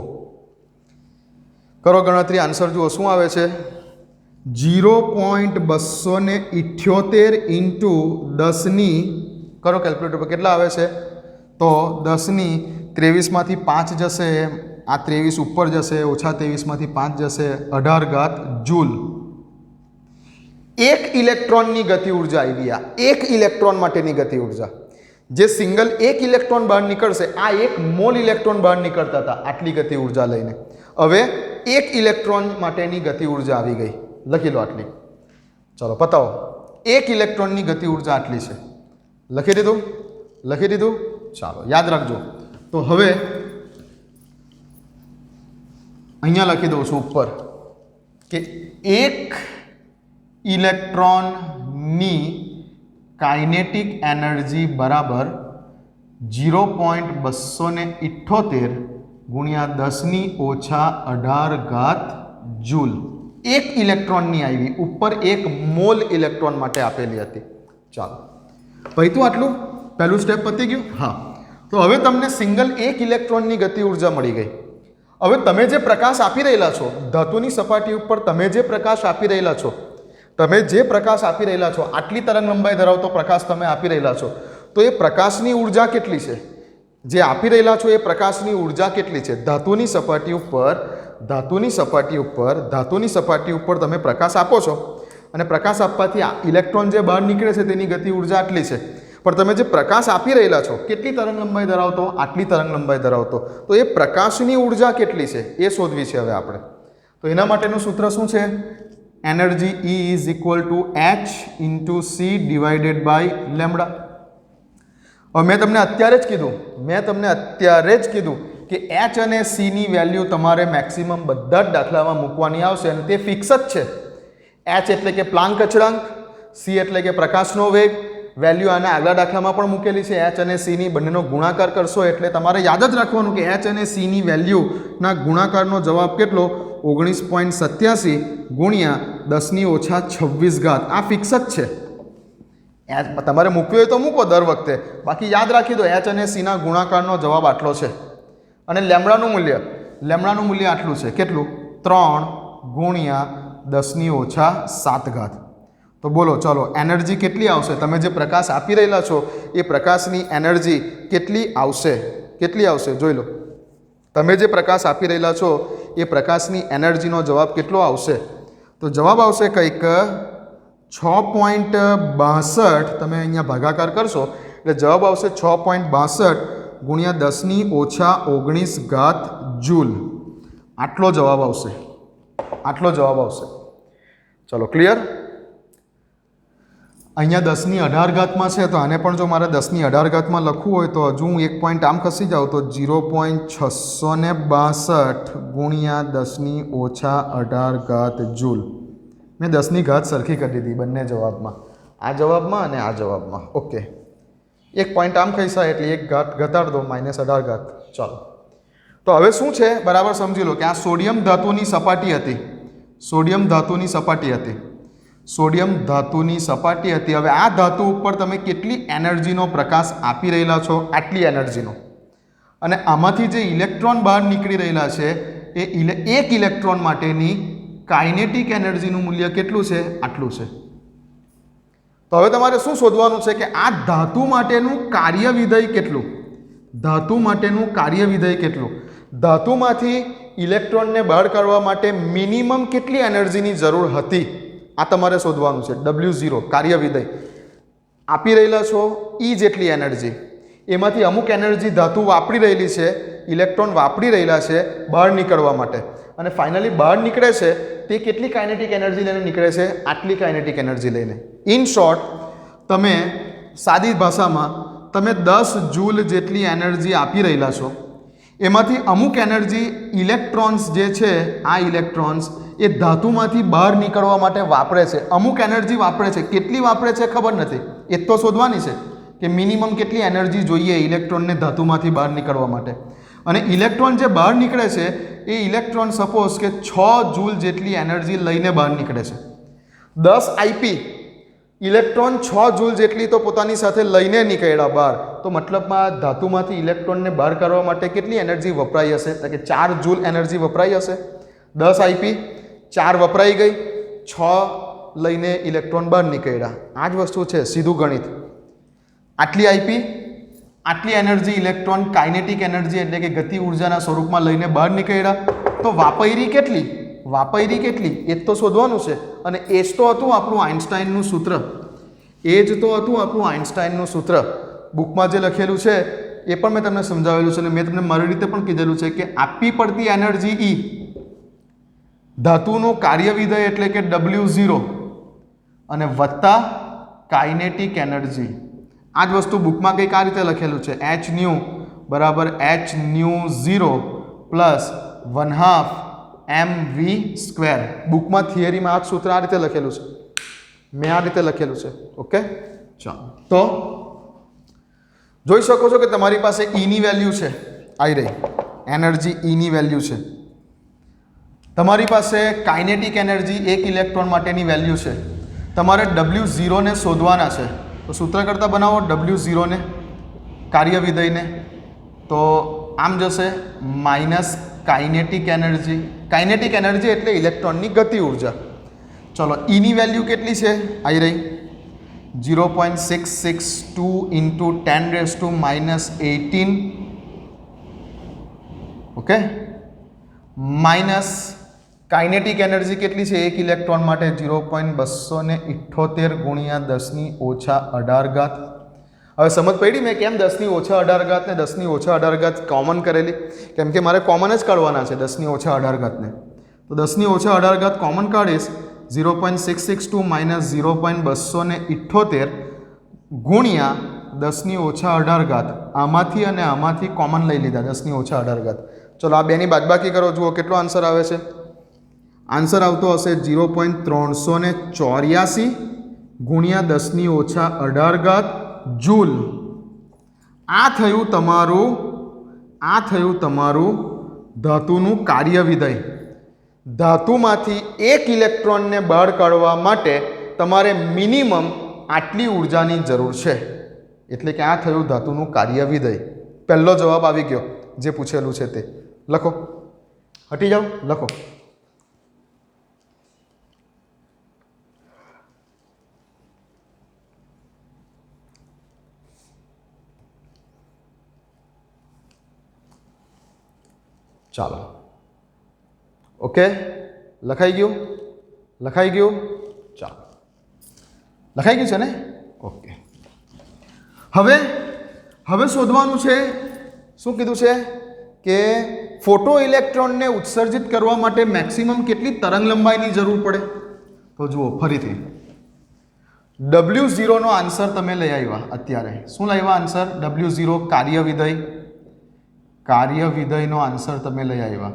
કરો ગણતરી, આન્સર જુઓ શું આવે છે. 0.278 × 10 કરો કેલ્ક્યુલેટર પર કેટલા આવે છે? તો 10⁻23 5 જશે, આ 23 ઉપર જશે, ઓછા 23 5 જશે, 18 જૂલ. 1 ઇલેક્ટ્રોનની ગતિ ઉર્જા આવી. આ 1 ઇલેક્ટ્રોન માટેની ગતિ ઉર્જા. જે સિંગલ 1 ઇલેક્ટ્રોન બહાર નીકળશે, આ 1 મોલ ઇલેક્ટ્રોન બહાર નીકળતા હતા આટલી ગતિ ઉર્જા લઈને. હવે 1 ઇલેક્ટ્રોન માટેની ગતિ ઉર્જા આવી ગઈ. લખી લો આટલી. ચલો પતાવો. 1 ઇલેક્ટ્રોનની ગતિ ઉર્જા આટલી છે. લખી દીધું? ચાલો યાદ રાખજો. તો હવે અહીંયા લખી દઉં છું ઉપર કે એક ઇલેક્ટ્રોનની કાઇનેટિક એનર્જી બરાબર 0.278 ગુણ્યા 10⁻18 જૂલ. એક ઇલેક્ટ્રોનની આવી ઉપર, એક મોલ ઇલેક્ટ્રોન માટે આપેલી હતી. ચાલો ભાઈ તું આટલું પહેલું સ્ટેપ પતી ગયું. હા, તો હવે તમને સિંગલ એક ઇલેક્ટ્રોનની ગતિ ઉર્જા મળી ગઈ. હવે તમે જે પ્રકાશ આપી રહેલા છો ધાતુની સપાટી ઉપર, તમે જે પ્રકાશ આપી રહેલા છો, આટલી તરંગ લંબાઈ ધરાવતો પ્રકાશ તમે આપી રહેલા છો, તો એ પ્રકાશની ઉર્જા કેટલી છે? જે આપી રહેલા છો એ પ્રકાશની ઉર્જા કેટલી છે? ધાતુની સપાટી ઉપર તમે પ્રકાશ આપો છો અને પ્રકાશ આપવાથી ઇલેક્ટ્રોન જે બહાર નીકળે છે તેની ગતિ ઉર્જા આટલી છે. પણ તમે જે પ્રકાશ આપી રહેલા છો કેટલી તરંગ લંબાઈ ધરાવતો? આટલી તરંગ લંબાઈ ધરાવતો. તો એ પ્રકાશની ઉર્જા કેટલી છે એ શોધવી છે હવે આપણે. તો એના માટેનું સૂત્ર શું છે? Energy E is equal to H into C divided by lambda. હવે મેં તમને અત્યારે જ કીધું કે H અને C ની વેલ્યુ તમારે મેક્સિમમ બધા જ દાખલામાં મૂકવાની આવશે અને તે ફિક્સ જ છે. H એટલે કે પ્લાન્ક અચળાંક, C એટલે કે પ્રકાશનો વેગ. વેલ્યુ આના આગલા દાખલામાં પણ મૂકેલી છે. H અને C ની બંનેનો ગુણાકાર કરશો એટલે તમારે યાદ જ રાખવાનું કે H અને C ની વેલ્યુના ગુણાકારનો જવાબ કેટલો? 19.87 ગુણ્યા 10⁻26. આ ફિક્સ જ છે. તમારે મૂકવું હોય તો મૂકો દર વખતે, બાકી યાદ રાખી દો H અને C ના ગુણાકારનો જવાબ આટલો છે. અને લેમ્બડાનું મૂલ્ય આટલું છે. કેટલું? 3 ગુણ્યા 10⁻7. તો બોલો ચલો એનર્જી કેટલી આવશે? તમે જે પ્રકાશ આપી રહેલા છો એ પ્રકાશની એનર્જી કેટલી આવશે? જોઈ લો. તમે જે પ્રકાશ આપી રહેલા છો એ પ્રકાશની એનર્જીનો જવાબ કેટલો આવશે? તો જવાબ આવશે કંઈક 6.62. તમે અહીંયા ભાગાકાર કરશો એટલે જવાબ આવશે 6.62 ગુણ્યા 10⁻19 જૂલ. આટલો જવાબ આવશે. ચલો ક્લિયર? અહીંયા 10⁻18 છે, તો આને પણ જો મારે 10⁻18 લખવું હોય તો હજુ હું એક પોઈન્ટ આમ ખસી જાઉં તો 0.662 ગુણ્યા 10⁻18 જૂલ. મેં 10ની ઘાત સરખી કરી દીધી બંને જવાબમાં, આ જવાબમાં અને આ જવાબમાં. ઓકે, એક પોઈન્ટ આમ ખસ્યા એટલે એક ઘાત ઘટાડ દો, -18. ચાલો, તો હવે શું છે બરાબર સમજી લો કે આ સોડિયમ ધાતુની સપાટી હતી. હવે આ ધાતુ ઉપર તમે કેટલી એનર્જીનો પ્રકાશ આપી રહેલા છો? આટલી એનર્જીનો. અને આમાંથી જે ઇલેક્ટ્રોન બહાર નીકળી રહેલા છે એ એક ઇલેક્ટ્રોન માટેની કાઇનેટિક એનર્જીનું મૂલ્ય કેટલું છે? આટલું છે. તો હવે તમારે શું શોધવાનું છે કે આ ધાતુ માટેનું કાર્ય વિધેય કેટલું? ધાતુમાંથી ઇલેક્ટ્રોનને બહાર કાઢવા માટે મિનિમમ કેટલી એનર્જીની જરૂર હતી? આ તમારે શોધવાનું છે. W0 કાર્ય વિધેય આપી રહેલા છો E જેટલી એનર્જી, એમાંથી અમુક એનર્જી ધાતુ વાપરી રહેલી છે, ઇલેક્ટ્રોન વાપરી રહેલા છે બહાર નીકળવા માટે, અને ફાઇનલી બહાર નીકળે છે તે કેટલી કાઇનેટિક એનર્જી લઈને નીકળે છે? આટલી કાઇનેટિક એનર્જી લઈને. ઇન શોર્ટ, તમે સાદી ભાષામાં તમે 10 જૂલ જેટલી એનર્જી આપી રહેલા છો, એમાંથી અમુક એનર્જી ઇલેક્ટ્રોન્સ જે છે, આ ઇલેક્ટ્રોન્સ એ ધાતુમાંથી બહાર નીકળવા માટે વાપરે છે. અમુક એનર્જી વાપરે છે, કેટલી વાપરે છે ખબર નથી, એ તો શોધવાની છે કે મિનિમમ કેટલી એનર્જી જોઈએ ઇલેક્ટ્રોનને ધાતુમાંથી બહાર નીકળવા માટે. અને ઇલેક્ટ્રોન જે બહાર નીકળે છે એ ઇલેક્ટ્રોન સપોઝ કે 6 જૂલ જેટલી એનર્જી લઈને બહાર નીકળે છે. 10 આઈપી ઇલેક્ટ્રોન 6 જૂલ જેટલી તો પોતાની સાથે લઈને નીકળ્યા બહાર, તો મતલબમાં ધાતુમાંથી ઇલેક્ટ્રોનને બહાર કાઢવા માટે કેટલી એનર્જી વપરાઈ હશે? એટલે કે 4 જૂલ એનર્જી વપરાઈ હશે. 10 આઈપી 4 વપરાઈ ગઈ, 6 લઈને ઇલેક્ટ્રોન બહાર નીકળ્યા. આ જ વસ્તુ છે, સીધું ગણિત. આટલી આઈપી, આટલી એનર્જી ઇલેક્ટ્રોન કાઇનેટિક એનર્જી એટલે કે ગતિ ઉર્જાના સ્વરૂપમાં લઈને બહાર નીકળ્યા, તો વાપરી કેટલી એ તો શોધવાનું છે. અને એ જ તો હતું આપણું આઇન્સ્ટાઈનનું સૂત્ર. બુકમાં જે લખેલું છે એ પણ મેં તમને સમજાવેલું છે અને મેં તમને મારી રીતે પણ કીધેલું છે કે આપવી પડતી એનર્જી E, ધાતુનું કાર્ય વિધેય એટલે કે W0 અને વત્તા કાઇનેટિક એનર્જી આ જ વસ્તુ બુકમાં કંઈક આ રીતે લખેલું છે, એચ ન્યુ બરાબર H new 0 plus 1/2 mv square. બુકમાં થિયરીમાં આ સૂત્ર આ રીતે લખેલું છે, મેં આ રીતે લખેલું છે. ઓકે, ચાલો. તો જોઈ શકો છો કે તમારી પાસે E ની વેલ્યુ છે, આવી રહી એનર્જી E ની વેલ્યુ છે. તમારી પાસે કાઇનેટિક એનર્જી 1 ઇલેક્ટ્રોન માટેની વેલ્યુ છે. તમારે W0 ને શોધવાના છે. તો સૂત્ર કરતા બનાવો W0 ને, કાર્ય વિધેયને. તો આમ જશે minus kinetic energy. Kinetic energy એટલે ઇલેક્ટ્રોનની ગતિ ઉર્જા. ચલો, E ની વેલ્યુ કેટલી છે? આવી રહી 0.662 × 10⁻18. ઓકે, માઇનસ કાઇનેટિક એનર્જી કેટલી છે 1 ઇલેક્ટ્રોન માટે? 0.278 × 10⁻18. હવે સમજ પડી મેં કેમ 10⁻18 ને 10⁻18 કોમન કરેલી? કેમ કે મારે કોમન જ કાઢવાના છે 10⁻18 ને. તો 10⁻18 કોમન કાઢીશ, 0.662 - 0.278 ગુણ્યા 10⁻18. આમાંથી અને આમાંથી કોમન લઈ લીધા 10⁻18. ચલો, આ બેની બાદબાકી કરો, જુઓ કેટલો આન્સર આવે છે. આન્સર આવતો હશે 0.384 ગુણ્યા 10⁻18 જૂલ. આ થયું તમારું ધાતુનું કાર્ય વિધેય. ધાતુમાંથી 1 ઇલેક્ટ્રોનને બહાર કાઢવા માટે તમારે મિનિમમ આટલી ઉર્જાની જરૂર છે. એટલે કે આ થયું ધાતુનું કાર્ય વિધેય. પહેલો જવાબ આવી ગયો જે પૂછેલું છે તે. લખો, હટી જાઓ, લખો. ચાલો, ઓકે, લખાઈ ગયું? ચાલો, લખાઈ ગયું છે ને? ઓકે. હવે શોધવાનું છે, શું કીધું છે કે ફોટો ઇલેક્ટ્રોનને ઉત્સર્જિત કરવા માટે મેક્સિમમ કેટલી તરંગ લંબાઈની જરૂર પડે? તો જુઓ ફરીથી, W0 નો આન્સર તમે લઈ આવ્યા. અત્યારે શું લાવ્યા આન્સર? W0 કાર્ય વિધેયનો આન્સર તમે લઈ આવ્યા.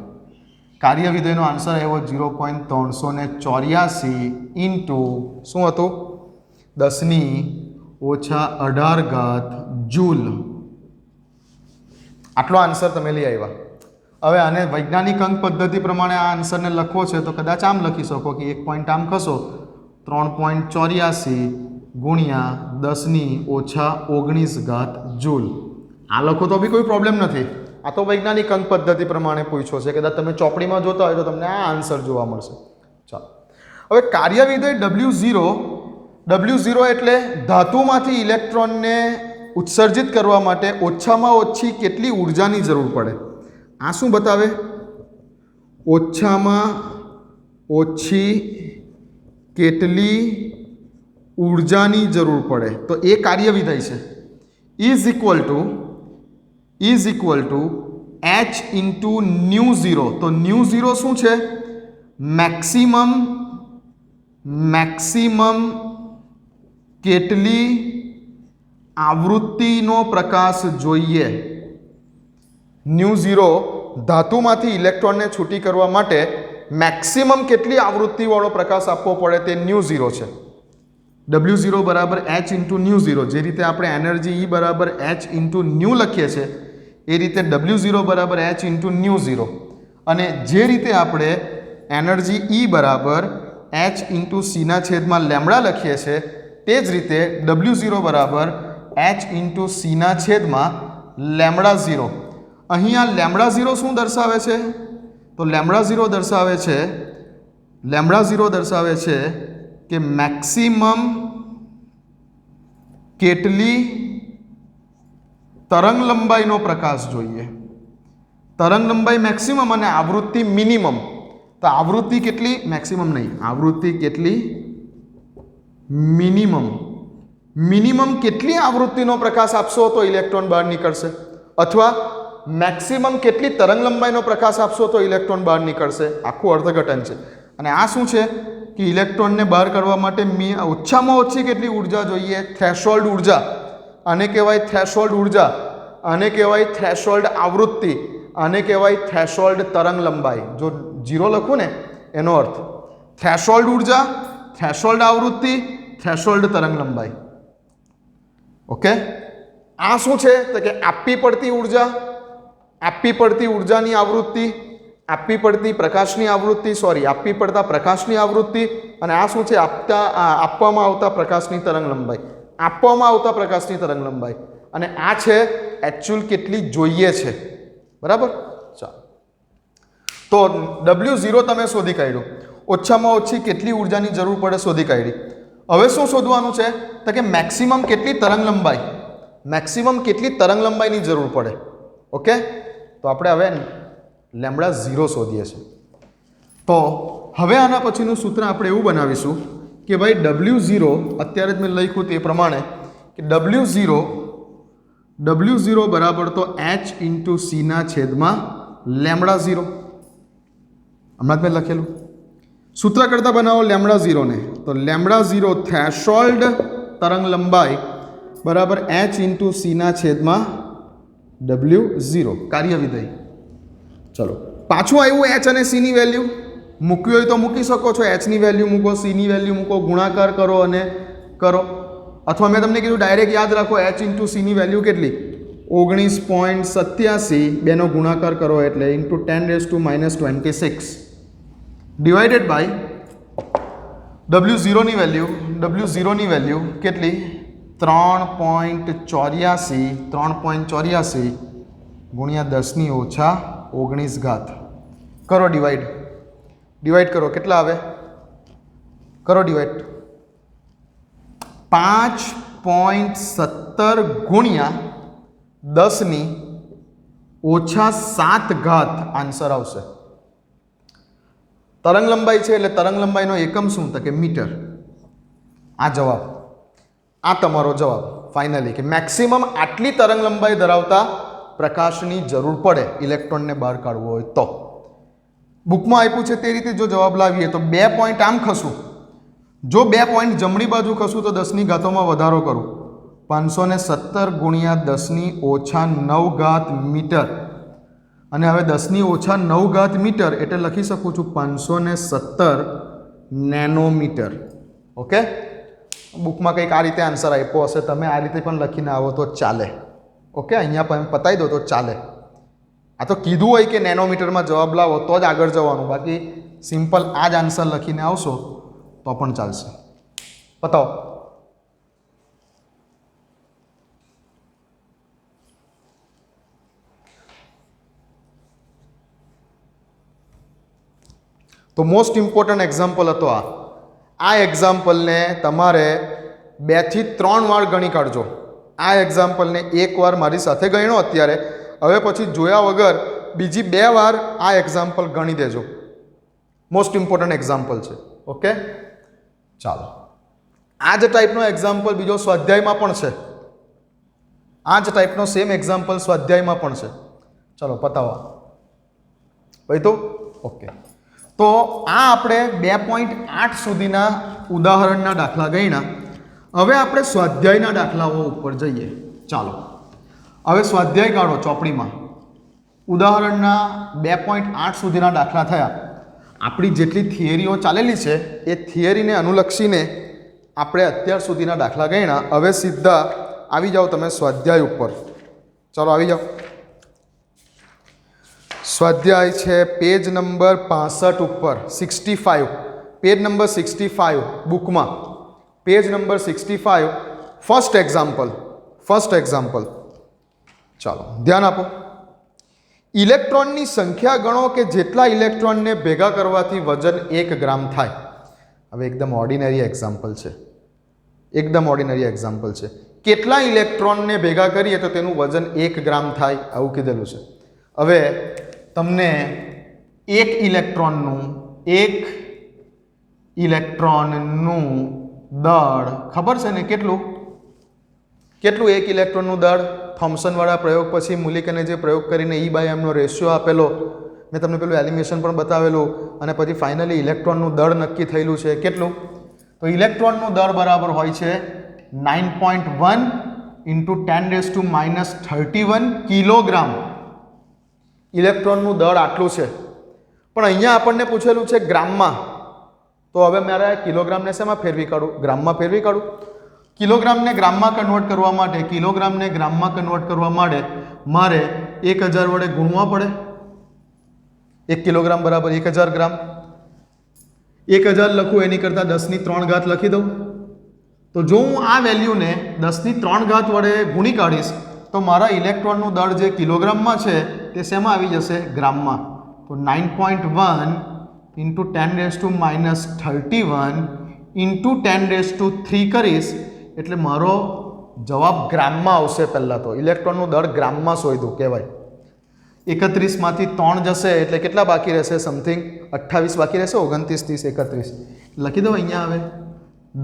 કાર્ય વિધેયનો આન્સર આવ્યો 0.384 ઇન્ટુ શું હતું? 10⁻18 જૂલ. આટલો આન્સર તમે લઈ આવ્યા. હવે આને વૈજ્ઞાનિક અંક પદ્ધતિ પ્રમાણે આ આન્સરને લખવો છે તો કદાચ આમ લખી શકો કે 1 પોઈન્ટ આમ ખસો, 3.84 ગુણ્યા 10⁻19 જૂલ. આ લખો તો બી કોઈ પ્રોબ્લેમ નથી. આ તો વૈજ્ઞાનિક અંક પદ્ધતિ પ્રમાણે પૂછ્યો છે. કદાચ તમે ચોપડીમાં જોતા હોય તો તમને આ આન્સર જોવા મળશે. ચાલો, હવે કાર્ય વિધેય W0 એટલે ધાતુમાંથી ઇલેક્ટ્રોનને ઉત્સર્જિત કરવા માટે ઓછામાં ઓછી કેટલી ઉર્જાની જરૂર પડે. આ શું બતાવે? ઓછામાં ઓછી કેટલી ઉર્જાની જરૂર પડે. તો એ કાર્ય વિધેય છે. Is equal to H into ν0. તો ν0 શું છે? મેક્સિમમ કેટલી આવૃત્તિનો પ્રકાશ જોઈએ. ν0 ધાતુમાંથી ઇલેક્ટ્રોનને છૂટી કરવા માટે મેક્સિમમ કેટલી આવૃત્તિવાળો પ્રકાશ આપવો પડે તે ν0 છે. W0 બરાબર H ઇન્ટુ ν0. જે રીતે આપણે એનર્જી E બરાબર H ઇન્ટુ ν લખીએ છીએ એ રીતે W0 બરાબર H ઇન્ટુ ν0. અને જે રીતે આપણે એનર્જી E બરાબર H ઇન્ટુ C/λ લખીએ છીએ તે જ રીતે W0 બરાબર H ઇન્ટુ C/λ0. અહીંયા λ0 શું દર્શાવે છે? તો λ0 દર્શાવે છે કે મેક્સિમમ કેટલી તરંગ લંબાઈનો પ્રકાશ જોઈએ. તરંગ લંબાઈ મેક્સિમમ અને આવૃત્તિ મિનિમમ. તો આવૃત્તિ કેટલી? મેક્સિમમ નહીં, આવૃત્તિ કેટલી? મિનિમમ કેટલી આવૃત્તિનો પ્રકાશ આપશો તો ઇલેક્ટ્રોન બહાર નીકળશે, અથવા મેક્સિમમ કેટલી તરંગ લંબાઈનો પ્રકાશ આપશો તો ઇલેક્ટ્રોન બહાર નીકળશે. આખું અર્થઘટન છે. અને આ શું છે કે ઇલેક્ટ્રોનને બહાર કાઢવા માટે ઓછામાં ઓછી કેટલી ઉર્જા જોઈએ, થ્રેશોલ્ડ ઉર્જા. આને કહેવાય થ્રેશોલ્ડ ઉર્જા, આને કહેવાય થ્રેશોલ્ડ આવૃત્તિ, આને કહેવાય થ્રેશોલ્ડ તરંગ લંબાઈ. જો 0 લખું ને એનો અર્થ થ્રેશોલ્ડ ઉર્જા, થ્રેશોલ્ડ આવૃત્તિ, થ્રેશોલ્ડ તરંગ લંબાઈ. ઓકે, આ શું છે તો કે આપવી પડતી ઉર્જા, આપવી પડતી ઉર્જાની આવૃત્તિ, આપવી પડતી પ્રકાશની આવૃત્તિ, આપવી પડતા પ્રકાશની આવૃત્તિ, અને આ શું છે આપવામાં આવતા પ્રકાશની તરંગ લંબાઈ, આપવામાં આવતા પ્રકાશની તરંગ લંબાઈ, અને આ છે એકચ્યુઅલ કેટલી જોઈએ છે. બરાબર. ચાલો, તો W0 તમે શોધી કાઢ્યું, ઓછામાં ઓછી કેટલી ઉર્જાની જરૂર પડે શોધી કાઢી. હવે શું શોધવાનું છે તો કે મેક્સિમમ કેટલી તરંગ લંબાઈ, મેક્સિમમ કેટલી તરંગ લંબાઈની જરૂર પડે. ઓકે, તો આપણે હવે λ0 શોધીએ છીએ. તો હવે આના પછીનું સૂત્ર આપણે એવું બનાવીશું કે ભાઈ W0, અત્યારે જ મેં લખ્યું તે પ્રમાણે કે W0 બરાબર તો h ઇન્ટુ c ના છેદમાં λ0. હમણાં જ મેં લખેલું. સૂત્ર કરતા બનાવો λ0 ને, તો λ0 થ્રેશોલ્ડ તરંગ લંબાઈ બરાબર h ઇન્ટુ c ના છેદમાં W0 કાર્ય વિધેય. ચલો, પાછું આવ્યું h અને c ની વેલ્યુ. મૂકવી હોય તો મૂકી શકો છો, h ની વેલ્યુ મૂકો, c ની વેલ્યુ મૂકો, ગુણાકાર કરો અને કરો. અથવા મેં તમને કીધું ડાયરેક્ટ યાદ રાખો, h ઇન્ટુ c ની વેલ્યુ કેટલી 19.87, બેનો ગુણાકાર કરો એટલે ઇન્ટુ 10⁻26 ડિવાઇડેડ બાય W0 ની વેલ્યુ કેટલી 3.84 ગુણ્યા 10⁻19 કરો ડિવાઈડ કરો. કેટલા આવે? કરો ડિવાઈડ. 5.17 ગુણ્યા 10⁻7 આન્સર આવશે. તરંગ લંબાઈ છે એટલે તરંગ લંબાઈનો એકમ શું તો કે મીટર. આ જવાબ, આ તમારો જવાબ ફાઇનલી કે મેક્સિમમ આટલી તરંગ લંબાઈ ધરાવતા પ્રકાશની જરૂર પડે ઇલેક્ટ્રોનને બહાર કાઢવો હોય તો. બુકમાં આપ્યું છે તે રીતે જો જવાબ લાવીએ તો 2 પોઈન્ટ આમ ખસું, જો 2 પોઈન્ટ જમણી બાજુ ખસું તો 10 વધારો કરું, 517 ગુણ્યા 10⁻9 મીટર. અને હવે 10⁻9 મીટર એટલે લખી શકું છું 517 નેનોમીટર. ઓકે, બુકમાં કંઈક આ રીતે આન્સર આપ્યો હશે, તમે આ રીતે પણ લખીને આવો તો ચાલે. ઓકે, અહીંયા પણ પતાવી દો તો ચાલે. આ તો કીધું હોય કે નેનોમીટરમાં જવાબ લાવો તો જ આગળ જવાનું, બાકી સિમ્પલ આ જ આન્સર લખીને આવશો તો પણ ચાલશે. બતાવો. તો મોસ્ટ ઇમ્પોર્ટન્ટ એક્ઝામ્પલ હતો આ એક્ઝામ્પલને તમારે 2 થી 3 વાર ગણી કાઢજો. આ એક્ઝામ્પલને 1 વાર મારી સાથે ગણ્યો અત્યારે, હવે પછી જોયા વગર બીજી 2 વાર આ એક્ઝામ્પલ ગણી દેજો. મોસ્ટ ઇમ્પોર્ટન્ટ એક્ઝામ્પલ છે. ઓકે, ચાલો. આ જ ટાઈપનો એક્ઝામ્પલ બીજો સ્વાધ્યાયમાં પણ છે. આ જ ટાઈપનો સેમ એક્ઝામ્પલ સ્વાધ્યાયમાં પણ છે. ચલો પતાવો ભાઈ. તો ઓકે, તો આ આપણે 2.8 સુધીના ઉદાહરણના દાખલા ગણ્યા. હવે આપણે સ્વાધ્યાયના દાખલાઓ ઉપર જઈએ. ચાલો, હવે સ્વાધ્યાય કાઢો ચોપડીમાં. ઉદાહરણના 2.8 સુધીના દાખલા થયા. આપણી જેટલી થિયરીઓ ચાલેલી છે એ થિયરીને અનુલક્ષીને આપણે અત્યાર સુધીના દાખલા ગણ્યા. હવે સીધા આવી જાઓ તમે સ્વાધ્યાય ઉપર. ચાલો આવી જાઓ. સ્વાધ્યાય છે પેજ નંબર 65 ઉપર, 65, પેજ નંબર 65 બુકમાં, પેજ નંબર 65, ફર્સ્ટ એક્ઝામ્પલ. ચાલો ધ્યાન આપો. ઇલેક્ટ્રોનની સંખ્યા ગણો કે જેટલા ઇલેક્ટ્રોનને ભેગા કરવાથી વજન 1 ગ્રામ થાય. હવે એકદમ ઓર્ડિનરી એક્ઝામ્પલ છે. કેટલા ઇલેક્ટ્રોનને ભેગા કરીએ તો તેનું વજન 1 ગ્રામ થાય આવું કીધેલું છે. હવે તમને એક ઇલેક્ટ્રોનનું દળ ખબર છે ને? કેટલું એક ઇલેક્ટ્રોનનું દળ? થોમ્સનવાળા પ્રયોગ પછી મુલિકને જે પ્રયોગ કરીને E/mનો રેશિયો આપેલો, મેં તમને પેલું એલિમિનેશન પણ બતાવેલું, અને પછી ફાઇનલી ઇલેક્ટ્રોનનું દળ નક્કી થયેલું છે. કેટલું? તો ઇલેક્ટ્રોનનું દળ બરાબર હોય છે 9.1 ઇન્ટુ 10⁻31 કિલોગ્રામ ઇલેક્ટ્રોનનું દળ આટલું છે. પણ અહીંયા આપણને પૂછેલું છે ગ્રામમાં, તો હવે મારે કિલોગ્રામને શેમાં ફેરવી કાઢું? ગ્રામમાં ફેરવી કાઢું. કિલોગ્રામને ગ્રામમાં કન્વર્ટ કરવા માટે મારે 1000 વડે ગુણવા પડે. 1 કિલોગ્રામ બરાબર 1000 ગ્રામ. 1000 લખું એની કરતાં 10⁻³ લખી દઉં. તો જો હું આ વેલ્યુને 10⁻³ વડે ગુણી કાઢીશ તો મારા ઇલેક્ટ્રોનનું દળ જે કિલોગ્રામમાં છે તે શેમાં આવી જશે? ગ્રામમાં. તો 9.1 ઇન્ટુ 10⁻31 ઇન્ટુ 10⁻³ કરીશ એટલે મારો જવાબ ગ્રામમાં આવશે. પહેલાં તો ઇલેક્ટ્રોનનું દળ ગ્રામમાં શોધ્યું કહેવાય. 31 માંથી 3 જશે એટલે કેટલા બાકી રહેશે? સમથિંગ 28 બાકી રહેશે. 29, 30, 31 લખી દો. અહીંયા આવે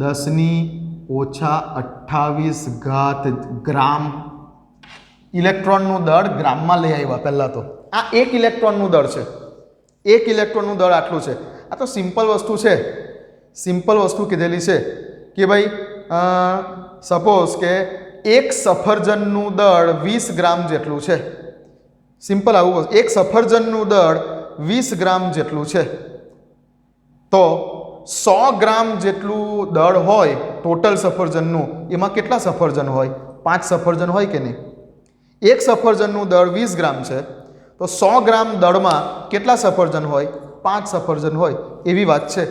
10⁻28 ગ્રામ ઇલેક્ટ્રોનનું દળ ગ્રામમાં લઈ આવ્યા. પહેલાં તો આ 1 ઇલેક્ટ્રોનનું દળ છે. 1 ઇલેક્ટ્રોનનું દળ આટલું છે. આ તો સિમ્પલ વસ્તુ છે. સિમ્પલ વસ્તુ કીધેલી છે કે ભાઈ સપોઝ કે એક સફરજનનું દળ 20 ગ્રામ જેટલું છે. સિમ્પલ આવું. એક સફરજનનું દળ 20 ગ્રામ જેટલું છે. તો 100 ગ્રામ જેટલું દળ હોય ટોટલ સફરજનનું, એમાં કેટલા સફરજન હોય? 5 સફરજન હોય કે નહીં? એક સફરજનનું દળ 20 ગ્રામ છે તો 100 ગ્રામ દળમાં કેટલા સફરજન હોય? 5 સફરજન હોય. એવી વાત છે.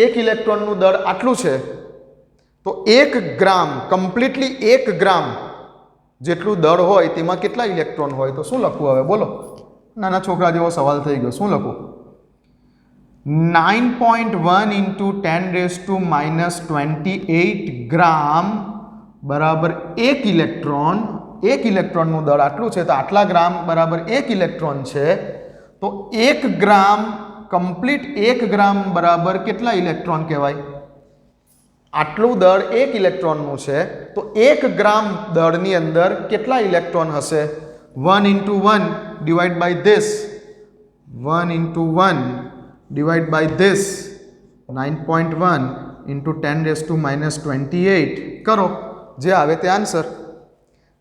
1 ઇલેક્ટ્રોનનું દળ આટલું છે તો 1 ગ્રામ, કમ્પ્લીટલી 1 ગ્રામ જેટલું દળ હોય તેમાં કેટલા ઇલેક્ટ્રોન હોય? તો શું લખવું હવે બોલો? નાના છોકરા જેવો સવાલ થઈ ગયો. શું લખું? 9.1 ઇન્ટુ 10⁻28 ગ્રામ બરાબર 1 ઇલેક્ટ્રોન. 1 ઇલેક્ટ્રોનનું દળ આટલું છે તો આટલા ગ્રામ બરાબર 1 ઇલેક્ટ્રોન છે. તો 1 ગ્રામ, કમ્પ્લીટ 1 ગ્રામ બરાબર કેટલા ઇલેક્ટ્રોન કહેવાય? આટલું દળ 1 ઇલેક્ટ્રોનનું છે તો 1 ગ્રામ દળની અંદર કેટલા ઇલેક્ટ્રોન હશે? 1 into 1 divide by this, 1 into 1 divide by this, 9.1 into 10⁻28 કરો. જે આવે તે આન્સર,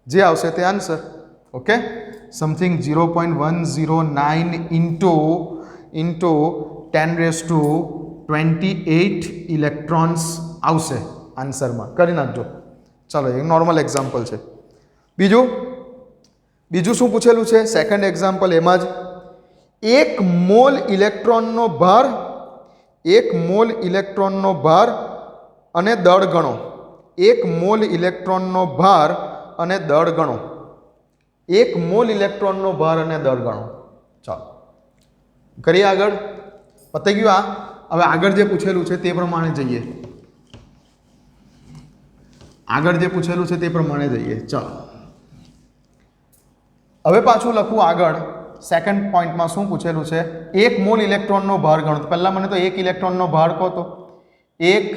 જે આવશે તે answer. Okay, something 0.109 into 10⁻28 electrons આવશે આન્સરમાં. કરી નાખજો. ચાલો, એક નોર્મલ એક્ઝામ્પલ છે. બીજું શું પૂછેલું છે? સેકન્ડ એક્ઝામ્પલ એમાં જ 1 મોલ ઇલેક્ટ્રોનનો ભાર, 1 મોલ ઇલેક્ટ્રોનનો ભાર અને દળ ગણો. 1 મોલ ઇલેક્ટ્રોનનો ભાર અને દળ ગણો. 1 મોલ ઇલેક્ટ્રોનનો ભાર અને દળ ગણો. ચાલો કરીએ આગળ. પતી ગયું આ. હવે આગળ જે પૂછેલું છે તે પ્રમાણે જઈએ. ચાલો હવે પાછું લખું આગળ. સેકન્ડ પોઈન્ટમાં શું પૂછેલું છે? 1 મોલ ઇલેક્ટ્રોનનો ભાર ગણો. તો પહેલાં મને તો 1 ઇલેક્ટ્રોનનો ભાર કહો તો 1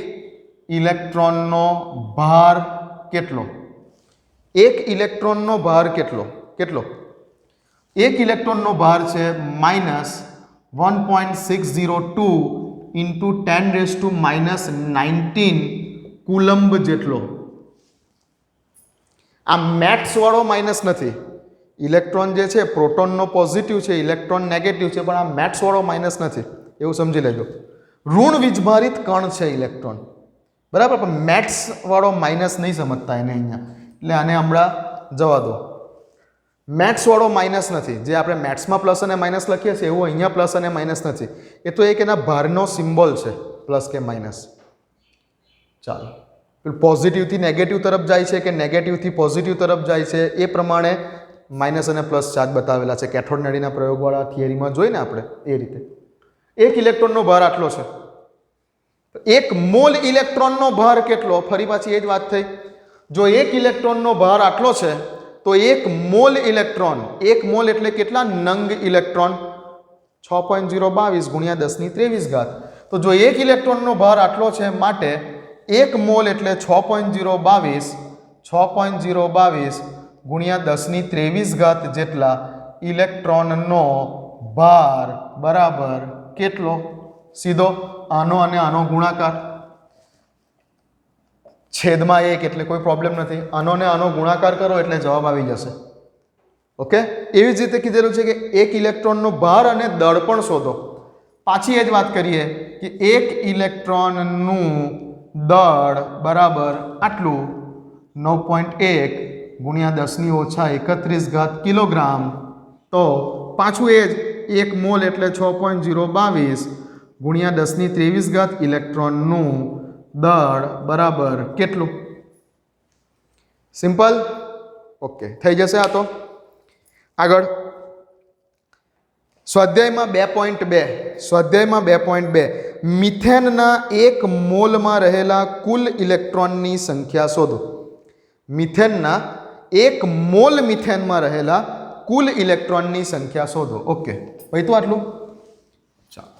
ઇલેક્ટ્રોનનો ભાર કેટલો? 1 ઇલેક્ટ્રોનનો ભાર કેટલો? 1 ઇલેક્ટ્રોનનો ભાર છે -1.602 ઇન્ટુ 10⁻19 કુલંબ જેટલો. આ મેથ્સ વાળો માઇનસ નથી. ઇલેક્ટ્રોન જે છે પ્રોટોનનો પોઝિટિવ છે, ઇલેક્ટ્રોન નેગેટિવ છે, પણ આ મેથ્સ વાળો માઇનસ નથી. એવું સમજી લેજો. ઋણ વીજભારિત કણ છે ઇલેક્ટ્રોન, બરાબર, પણ મેથ્સ વાળો માઇનસ નહીં સમજતા એને અહીંયા, એટલે આને હમણાં જવા દો. મેથ્સ વાળો માઇનસ નથી. જે આપણે મેથ્સમાં પ્લસ અને માઇનસ લખીએ છીએ એવું અહીંયા પ્લસ અને માઇનસ નથી. એ તો એક એના ભારનો સિમ્બોલ છે, પ્લસ કે માઇનસ. ચાલો, પોઝિટિવથી નેગેટિવ તરફ જાય છે કે નેગેટિવથી પોઝિટિવ તરફ જાય છે એ પ્રમાણે માઇનસ અને પ્લસ ચાર્જ બતાવેલા છે. કેથોડ નળીના પ્રયોગવાળા થિયરીમાં જોઈને આપણે એ રીતે. 1 ઇલેક્ટ્રોનનો ભાર આટલો છે. 1 મોલ ઇલેક્ટ્રોનનો ભાર કેટલો? ફરી પાછી એ જ વાત થઈ. જો 1 ઇલેક્ટ્રોનનો ભાર આટલો છે તો 1 મોલ ઇલેક્ટ્રોન, 1 મોલ એટલે કેટલા નંગ ઇલેક્ટ્રોન? 6.022 ગુણ્યા 10⁻23. તો જો 1 ઇલેક્ટ્રોનનો ભાર આટલો છે માટે 1 મોલ એટલે 6.022 ગુણ્યા 10⁻23 જેટલા ઇલેક્ટ્રોનનો ભાર બરાબર કેટલો? સીધો આનો અને આનો ગુણાકાર. છેદમાં 1 એટલે કોઈ પ્રોબ્લેમ નથી. આનો ને આનો ગુણાકાર કરો એટલે જવાબ આવી જશે. ઓકે, એવી જ રીતે કીધેલું છે કે એક ઇલેક્ટ્રોનનો ભાર અને દળ પણ શોધો. પાછી એ જ વાત કરીએ કે એક ઇલેક્ટ્રોનનું દળ બરાબર આટલું 9.1 ગુણ્યા 10⁻³ કિલોગ્રામ. તો પાછું એ જ 1 મોલ એટલે 6.022 ગુણ્યા 10⁻23 ઇલેક્ટ્રોનનું દળ બરાબર કેટલું? સિમ્પલ. ઓકે, થઈ જશે આ તો. આગળ સ્વાધ્યાયમાં 2.2 સ્વાધ્યાયમાં 2.2 મિથેનના 1 મોલમાં રહેલા કુલ ઇલેક્ટ્રોનની સંખ્યા શોધો. મિથેનના 1 મોલ મિથેનમાં રહેલા કુલ ઇલેક્ટ્રોનની સંખ્યા શોધો. ઓકે, ભાઈ તો આટલું. ચાલો,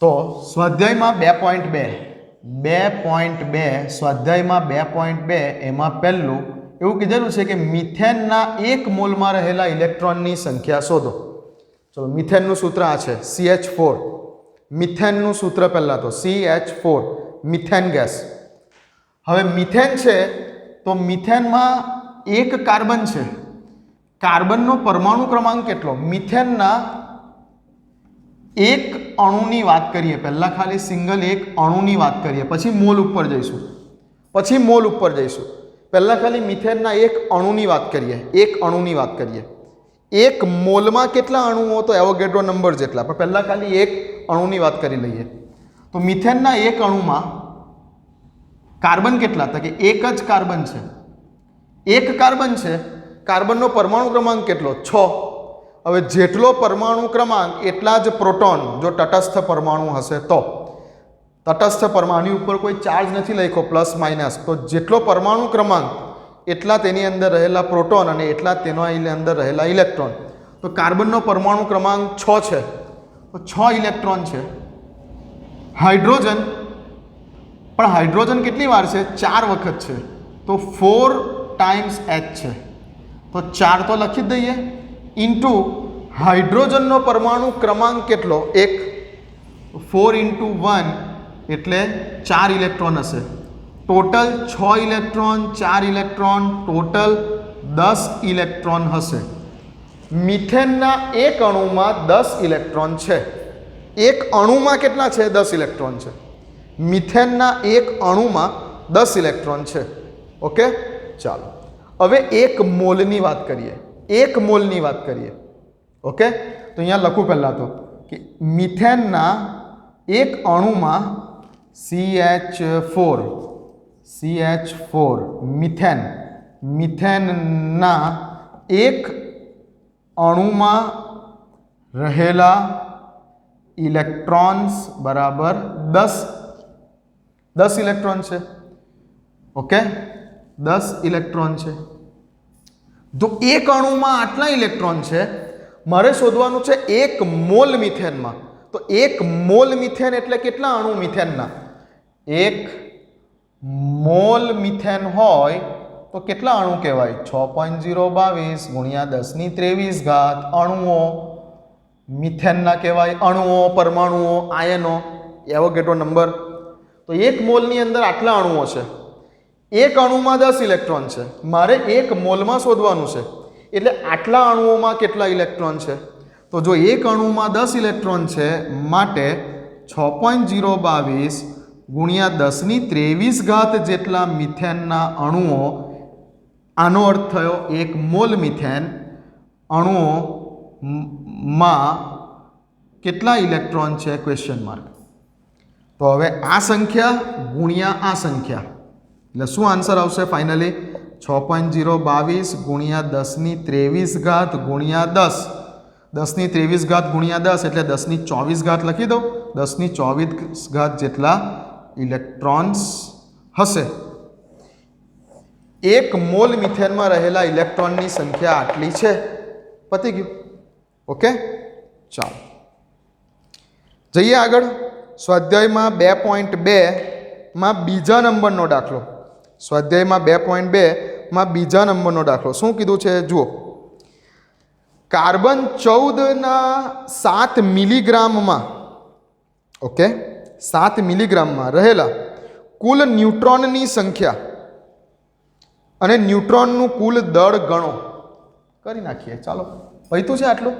તો સ્વાધ્યાયમાં 2.2 સ્વાધ્યાયમાં 2.2 એમાં પહેલું એવું કીધેલું છે કે મિથેનના 1 મોલમાં રહેલા ઇલેક્ટ્રોનની સંખ્યા શોધો. ચલો, મિથેનનું સૂત્ર આ છે CH4. મિથેનનું સૂત્ર પહેલાં તો CH4, મિથેન ગેસ. હવે મિથેન છે તો મિથેનમાં 1 કાર્બન છે. કાર્બનનો પરમાણુ ક્રમાંક કેટલો? મિથેનના 1 અણુની વાત કરીએ, પહેલા ખાલી સિંગલ 1 અણુની વાત કરીએ, પછી મોલ ઉપર જઈશું. પહેલા ખાલી મિથેનના 1 અણુની વાત કરીએ. 1 અણુની વાત કરીએ. 1 મોલમાં કેટલા અણુઓ? તો એવોગેડ્રો નંબર જેટલા. પણ પહેલા ખાલી 1 અણુની વાત કરી લઈએ. તો મિથેનના 1 અણુમાં કાર્બન કેટલા? તો કે 1 જ કાર્બન છે. 1 કાર્બન છે. કાર્બનનો પરમાણુ ક્રમાંક કેટલો? 6. હવે જેટલો પરમાણુ ક્રમાંક એટલા જ પ્રોટોન, જો તટસ્થ પરમાણુ હશે તો. તટસ્થ પરમાણુ ઉપર કોઈ ચાર્જ નથી લખ્યો, પ્લસ માઇનસ. તો જેટલો પરમાણુ ક્રમાંક એટલા તેની અંદર રહેલા પ્રોટોન અને એટલા તેના અંદર રહેલા ઇલેક્ટ્રોન. તો કાર્બનનો પરમાણુ ક્રમાંક 6 છે, તો 6 ઇલેક્ટ્રોન છે. હાઇડ્રોજન, પણ હાઇડ્રોજન કેટલી વાર છે? 4 વખત છે, તો 4 ટાઈમ્સ H છે. તો 4 તો લખી જ દઈએ. ઇન્ટુ હાઇડ્રોજનનો પરમાણુ ક્રમાંક કેટલો? 1. 4 × 1 એટલે 4 ઇલેક્ટ્રોન હશે. Total 6 electron, 4 electron, total 10 electron હશે. મિથેનના 1 અણુમાં 10 ઇલેક્ટ્રોન છે. 1 અણુમાં કેટલા છે? 10 ઇલેક્ટ્રોન છે. મિથેનના 1 અણુમાં 10 ઇલેક્ટ્રોન છે. ઓકે, ચાલો હવે 1 મોલની વાત કરીએ. 1 મોલની વાત કરીએ. ઓકે, તો અહીંયા લખું પહેલાં તો કે મિથેનના 1 અણુમાં CH4 મિથેનના 1 અણુમાં રહેલા ઇલેક્ટ્રોન્સ બરાબર 10 ઇલેક્ટ્રોન છે. ઓકે, 10 ઇલેક્ટ્રોન છે. જો 1 અણુમાં આટલા ઇલેક્ટ્રોન છે, મારે શોધવાનું છે 1 મોલ મિથેનમાં. તો 1 મોલ મિથેન એટલે કેટલા અણુ મિથેનના? 1 મોલ મિથેન હોય તો કેટલા અણુ કહેવાય? 6.022 ગુણ્યા 10⁻23 અણુઓ મિથેનના કહેવાય. અણુઓ, પરમાણુઓ, આયનો, એવોગેડ્રો નંબર. તો 1 મોલની અંદર આટલા અણુઓ છે. 1 અણુમાં 10 ઇલેક્ટ્રોન છે. મારે 1 મોલમાં શોધવાનું છે. એટલે આટલા અણુઓમાં કેટલા ઇલેક્ટ્રોન છે? તો જો 1 અણુમાં 10 ઇલેક્ટ્રોન છે, માટે 6.022 ગુણ્યા 10⁻23 જેટલા મિથેનના અણુઓ. આનો અર્થ થયો 1 મોલ મિથેન અણુઓમાં કેટલા ઇલેક્ટ્રોન છે? Question mark. તો હવે આ સંખ્યા ગુણ્યા આ સંખ્યા એટલે શું આન્સર આવશે ફાઇનલી? 6.022 ગુણ્યા 10⁻23 ગુણ્યા 10. 10⁻23 ગુણ્યા 10 એટલે 10⁻24 લખી દો. 10⁻24 જેટલા ઇલેક્ટ્રોન્સ હશે. 1 મોલ મિથેનમાં રહેલા ઇલેક્ટ્રોનની સંખ્યા આટલી છે. પતી ગયું. ઓકે, ચાલો જઈએ આગળ. સ્વાધ્યાયમાં 2.2 બીજા નંબરનો દાખલો. સ્વાધ્યાયમાં 2.2 બીજા નંબરનો દાખલો શું કીધું છે જુઓ. કાર્બન 14 7 મિલીગ્રામમાં, ઓકે, 7 મિલીગ્રામમાં રહેલા કુલ ન્યુટ્રોનની સંખ્યા અને ન્યુટ્રોનનું કુલ દળ ગણો. કરી નાખીએ, ચાલો. પૈતું છે આટલું?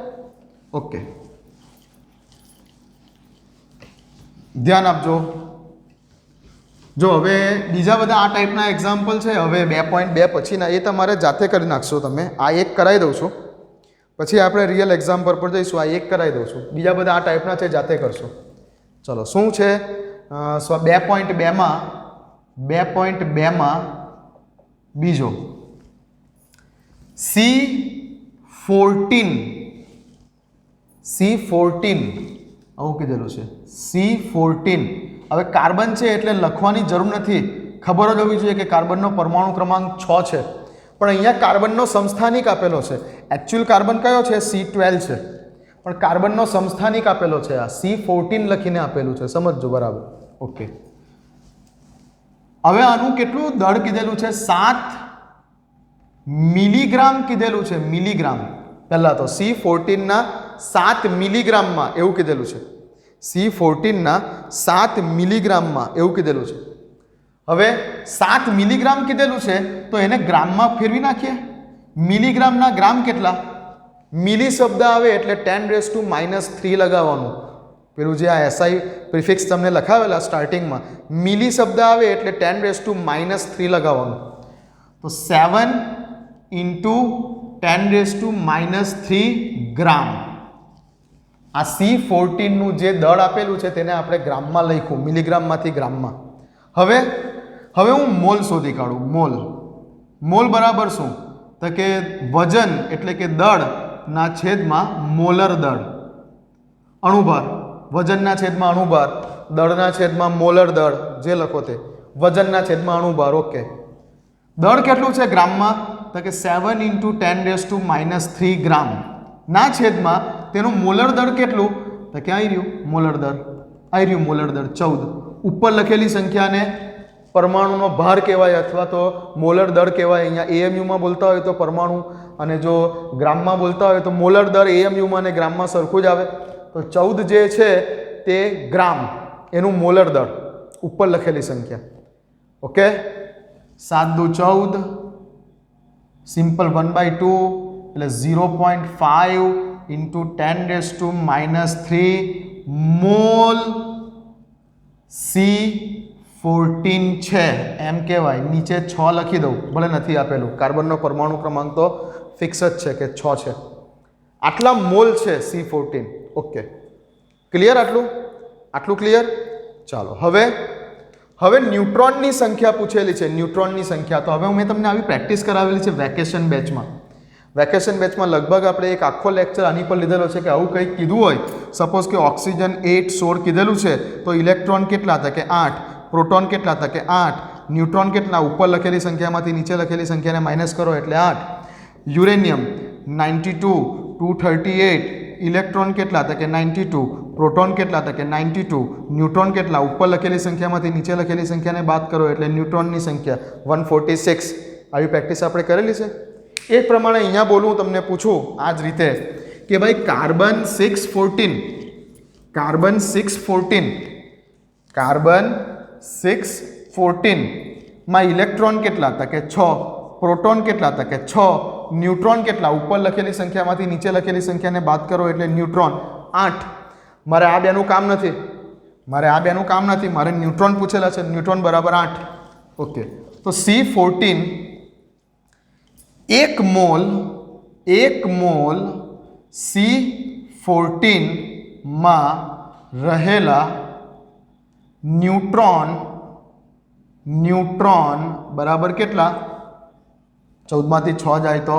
ઓકે, ધ્યાન આપજો. જો હવે બીજા બધા આ ટાઈપના એક્ઝામ્પલ છે. હવે 2.2 પછીના એ તમારે જાતે કરી નાખશો તમે. આ એક કરાવી દઉં છું, પછી આપણે રિયલ એક્ઝામ્પલ પર જઈશું. આ એક કરાવી દઉં છું, બીજા બધા આ ટાઈપના છે, જાતે કરશો. ચલો, શું છે 2.2માં બીજો C14 આવું કીધેલું છે. C14. હવે કાર્બન છે એટલે લખવાની જરૂર નથી, ખબર જ હોવી જોઈએ કે કાર્બનનો પરમાણુ ક્રમાંક 6 છે. પણ અહીંયા કાર્બનનો સમસ્થાનિક આપેલો છે. એકચ્યુઅલ કાર્બન કયો છે? C12 છે, પણ કાર્બનનો સમસ્થાનિક આપેલો છે. આ C14 લખીને આપેલું છે, સમજજો બરાબર. ઓકે, હવે આનું કેટલું દળ કીધેલું છે? 7 મિલીગ્રામ કીધેલું છે. મિલીગ્રામ પહેલાં તો C14ના 7 મિલીગ્રામમાં એવું કીધેલું છે. C14ના 7 મિલીગ્રામમાં એવું કીધેલું છે. હવે 7 મિલીગ્રામ કીધેલું છે તો એને ગ્રામમાં ફેરવી નાખીએ. મિલીગ્રામના ગ્રામ કેટલા? મિલી શબ્દ આવે એટલે 10⁻³ લગાવવાનું. પેલું જે આ SI પ્રિફિક્સ તમને લખાવેલા સ્ટાર્ટિંગમાં, મિલી શબ્દ આવે એટલે 10⁻³ લગાવવાનું. તો 7 × 10⁻³ ગ્રામ. આ C14નું જે દળ આપેલું છે તેને આપણે ગ્રામમાં લખ્યું, મિલીગ્રામમાંથી ગ્રામમાં. હવે હું મોલ શોધી કાઢું. મોલ બરાબર શું? તો કે વજન એટલે કે દળના છેદમાં મોલર દળ. અણુભાર, વજનના છેદમાં અણુભાર, દળના છેદમાં મોલર દળ, જે લખો તે. વજનના છેદમાં અણુભાર. ઓકે, દળ કેટલું છે ગ્રામમાં? તો કે 7 × 10⁻³ ગ્રામ ના છેદમાં તેનું મોલર દળ કેટલું? તો કે આવી રહ્યું મોલર દળ, આવી રહ્યું મોલર દળ 14. ઉપર લખેલી સંખ્યાને પરમાણુનો ભાર કહેવાય અથવા તો મોલર દળ કહેવાય. અહીંયા AMUમાં બોલતા હોય તો પરમાણુ, અને જો ગ્રામમાં બોલતા હોય તો મોલર દળ AMUમાં અને ગ્રામમાં સરખું જ આવે. તો 14 જે છે તે ગ્રામ, એનું મોલર દળ, ઉપર લખેલી સંખ્યા. ઓકે, 7 દુ 14, સિમ્પલ 1/2 એટલે 0.5 × 10⁻³ મોલ C14 છે એમ કહેવાય. નીચે 6 લખી દઉં, ભલે નથી આપેલું. કાર્બનનો પરમાણુ ક્રમાંક તો ફિક્સ જ છે કે 6 છે. આટલા મોલ છે C14. Okay, clear? આટલું ક્લિયર? ચાલો, હવે ન્યુટ્રોનની સંખ્યા પૂછેલી છે. ન્યુટ્રોનની સંખ્યા તો હવે મેં તમને આવી પ્રેક્ટિસ કરાવેલી છે વેકેશન બેચમાં. લગભગ આપણે એક આખો લેક્ચર આની પર લીધેલો છે કે આવું કંઈક કીધું હોય. સપોઝ કે ઓક્સિજન 8 16 કીધેલું છે તો ઇલેક્ટ્રોન કેટલા? હતા કે 8. પ્રોટોન કેટલા? હતા કે 8. ન્યુટ્રોન કેટલા? ઉપર લખેલી સંખ્યામાંથી નીચે લખેલી સંખ્યાને માઇનસ કરો એટલે 8. યુરેનિયમ 92 238. ઇલેક્ટ્રોન કેટલા? હતા કે 92. પ્રોટોન કેટલા? હતા કે 92. ન્યુટ્રોન કેટલા? ઉપર લખેલી સંખ્યામાંથી નીચે લખેલી સંખ્યાને બાદ કરો એટલે ન્યુટ્રોનની સંખ્યા 146. આવી પ્રેક્ટિસ આપણે કરેલી છે. એ પ્રમાણે અહીંયા બોલું, તમને પૂછું આ જ રીતે કે ભાઈ કાર્બન 614 માં ઇલેક્ટ્રોન કેટલા? હતા કે 6. પ્રોટોન કેટલા? હતા કે 6. ન્યુટ્રોન કેટલા? ઉપર લખેલી સંખ્યામાંથી નીચે લખેલી સંખ્યાને બાદ કરો એટલે ન્યુટ્રોન 8. મારે આ બેનું કામ નથી, મારે ન્યુટ્રોન પૂછેલા છે. ન્યુટ્રોન બરાબર 8. ઓકે, તો C14 એક મોલ C14 માં રહેલા ન્યુટ્રોન બરાબર કેટલા? 14 માંથી 6 જાય તો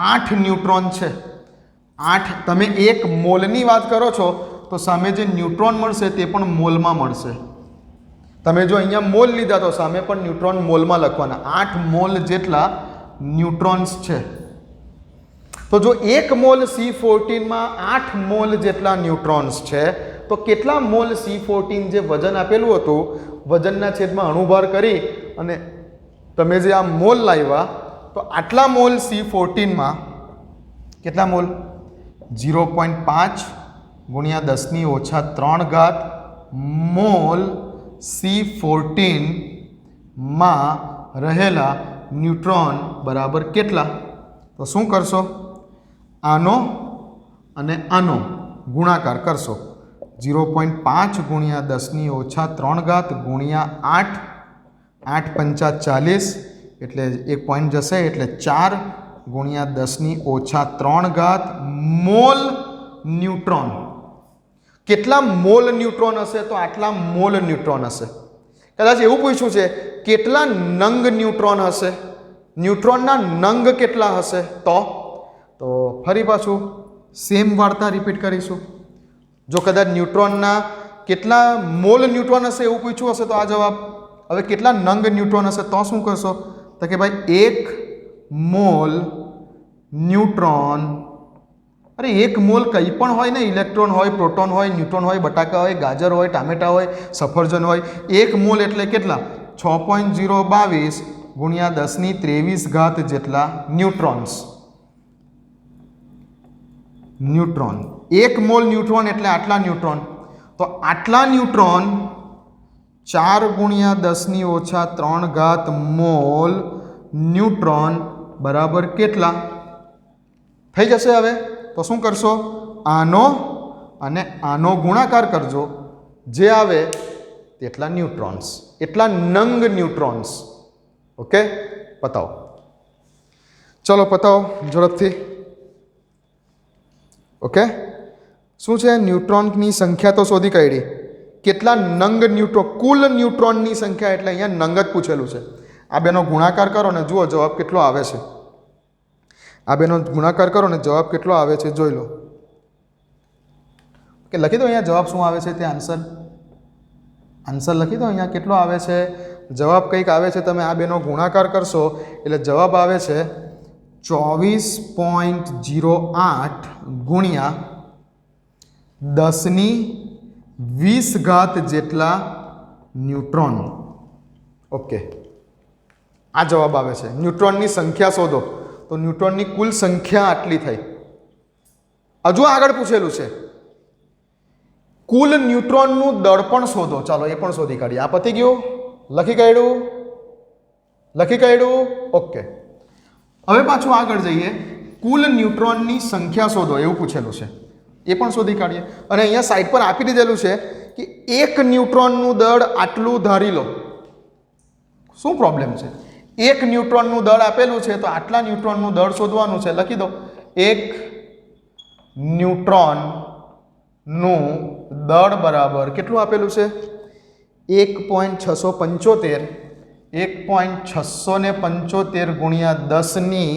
8 ન્યુટ્રોન છે. 8. તમે એક મોલની વાત કરો છો તો સામે જે ન્યુટ્રોન મળશે તે પણ મોલમાં મળશે. તમે જો અહીંયા મોલ લીધા તો સામે પણ ન્યુટ્રોન મોલમાં લખવાના. 8 મોલ જેટલા ન્યુટ્રોન્સ છે. તો જો એક મોલ C14માં 8 મોલ જેટલા ન્યુટ્રોન્સ છે તો કેટલા મોલ C14 જે વજન આપેલું હતું, વજનના છેદમાં અણુભાર કરી અને તમે જે આ મોલ લાવ્યા તો આટલા મોલ C14માં કેટલા મોલ? 0.5 ગુણ્યા 10⁻³ મોલ C14 માં રહેલા ન્યુટ્રોન બરાબર કેટલા? તો શું કરશો? આનો અને આનો ગુણાકાર કરશો. 0.5 ગુણ્યા 10⁻³ ગુણ્યા 8, 8 પંચા 40, એટલે એક પોઈન્ટ જશે એટલે 4 ગુણ્યા 10⁻³ મોલ ન્યુટ્રોન. કેટલા મોલ ન્યુટ્રોન હશે? તો આટલા મોલ ન્યુટ્રોન હશે. કદાચ એવું પૂછ્યું છે કેટલા નંગ ન્યુટ્રોન હશે, ન્યુટ્રોનના નંગ કેટલા હશે? તો ફરી પાછું સેમ વાર્તા રિપીટ કરીશું. જો કદાચ ન્યુટ્રોનના કેટલા મોલ ન્યુટ્રોન હશે એવું પૂછ્યું હશે તો આ જવાબ. હવે કેટલા નંગ ન્યુટ્રોન હશે તો શું કરશો? તો કે ભાઈ 1 મોલ ન્યુટ્રોન, અરે 1 મોલ કંઈ પણ હોય ને, ઇલેક્ટ્રોન હોય, પ્રોટોન હોય, ન્યુટ્રોન હોય, બટાકા હોય, ગાજર હોય, ટામેટા હોય, સફરજન હોય, 1 મોલ એટલે કેટલા? 6.022 ગુણ્યા 10⁻23 જેટલા ન્યુટ્રોન્સ. ન્યુટ્રોન 1 મોલ ન્યુટ્રોન એટલે આટલા ન્યુટ્રોન. તો આટલા ન્યુટ્રોન 4 ગુણ્યા 10⁻³ મોલ ન્યુટ્રોન બરાબર કેટલા થઈ જશે? હવે તો શું કરશો? આનો અને આનો ગુણાકાર કરજો, જે આવે તેટલા ન્યુટ્રોન્સ, એટલા નંગ ન્યુટ્રોન્સ. ઓકે, પતાવો. ચલો પતાવો ઝડપથી. ઓકે, શું છે? ન્યુટ્રોનની સંખ્યા તો શોધી કાઢી. કેટલા નંગ ન્યુટ્રોન? કુલ ન્યુટ્રોનની સંખ્યા, એટલે અહીંયા નંગ જ પૂછેલું છે. આ બેનો ગુણાકાર કરો ને જુઓ જવાબ કેટલો આવે છે. આ બેનો ગુણાકાર કરો ને જવાબ કેટલો આવે છે જોઈ લો. ઓકે, લખી દો અહીંયા જવાબ શું આવે છે તે આન્સર. આન્સર લખી દો અહીંયા કેટલો આવે છે જવાબ. કંઈક આવે છે, તમે આ બેનો ગુણાકાર કરશો એટલે જવાબ આવે છે 24.08 ગુણ્યા 10⁻20 જેટલા ન્યુટ્રોન. ઓકે, આ જવાબ આવે છે. ન્યુટ્રોનની સંખ્યા શોધો, તો ન્યુટ્રોનની કુલ સંખ્યા આટલી થઈ. હજુ આગળ પૂછેલું છે કુલ ન્યુટ્રોનનું દળ પણ શોધો. ચાલો એ પણ શોધી કાઢીએ. આ પતી ગયું? લખી કાઢ્યું? લખી કાઢ્યું? ઓકે, હવે પાછું આગળ જઈએ. કુલ ન્યુટ્રોનની સંખ્યા શોધો એવું પૂછેલું છે, એ પણ શોધી કાઢીએ. અને અહીંયા સાઈડ પર આપી દીધેલું છે કે 1 ન્યુટ્રોનનું દળ આટલું ધારી લો. શું પ્રોબ્લેમ છે? 1 ન્યુટ્રોનનું દળ આપેલું છે તો આટલા ન્યુટ્રોનનું દળ શોધવાનું છે. લખી દો 1 ન્યુટ્રોનનું દળ બરાબર કેટલું આપેલું છે? 1.675. 1.675 ગુણ્યા 10ની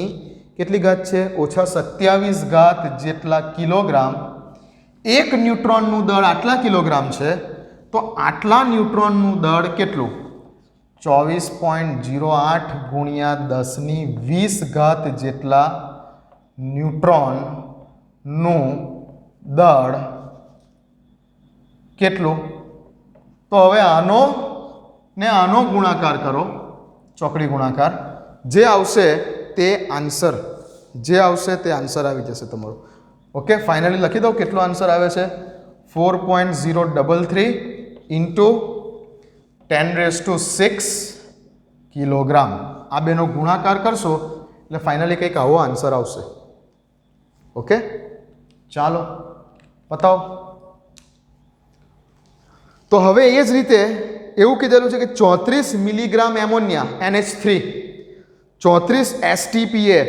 કેટલી ઘાત છે? -27 જેટલા કિલોગ્રામ. 1 ન્યુટ્રોનનું દળ આટલા કિલોગ્રામ છે તો આટલા ન્યુટ્રોનનું દળ કેટલું? 24.08 ગુણ્યા 10⁻20 જેટલા ન્યુટ્રોનનું દળ કેટલું? તો હવે આનો ને આનો ગુણાકાર કરો, ચોકડી ગુણાકાર. જે આવશે તે આન્સર, જે આવશે તે આન્સર આવી જશે તમારો. ઓકે, ફાઇનલી લખી દો કેટલો આન્સર આવે છે. 4.033 ઇન્ટુ 10⁻6 કિલોગ્રામ. આ બેનો ગુણાકાર કરશો એટલે ફાઇનલી કંઈક આવો આન્સર આવશે. ઓકે, ચાલો બતાવો. તો હવે એ જ રીતે એવું કીધેલું છે કે 34 મિલીગ્રામ એમોનિયા NH3, 34 STPA.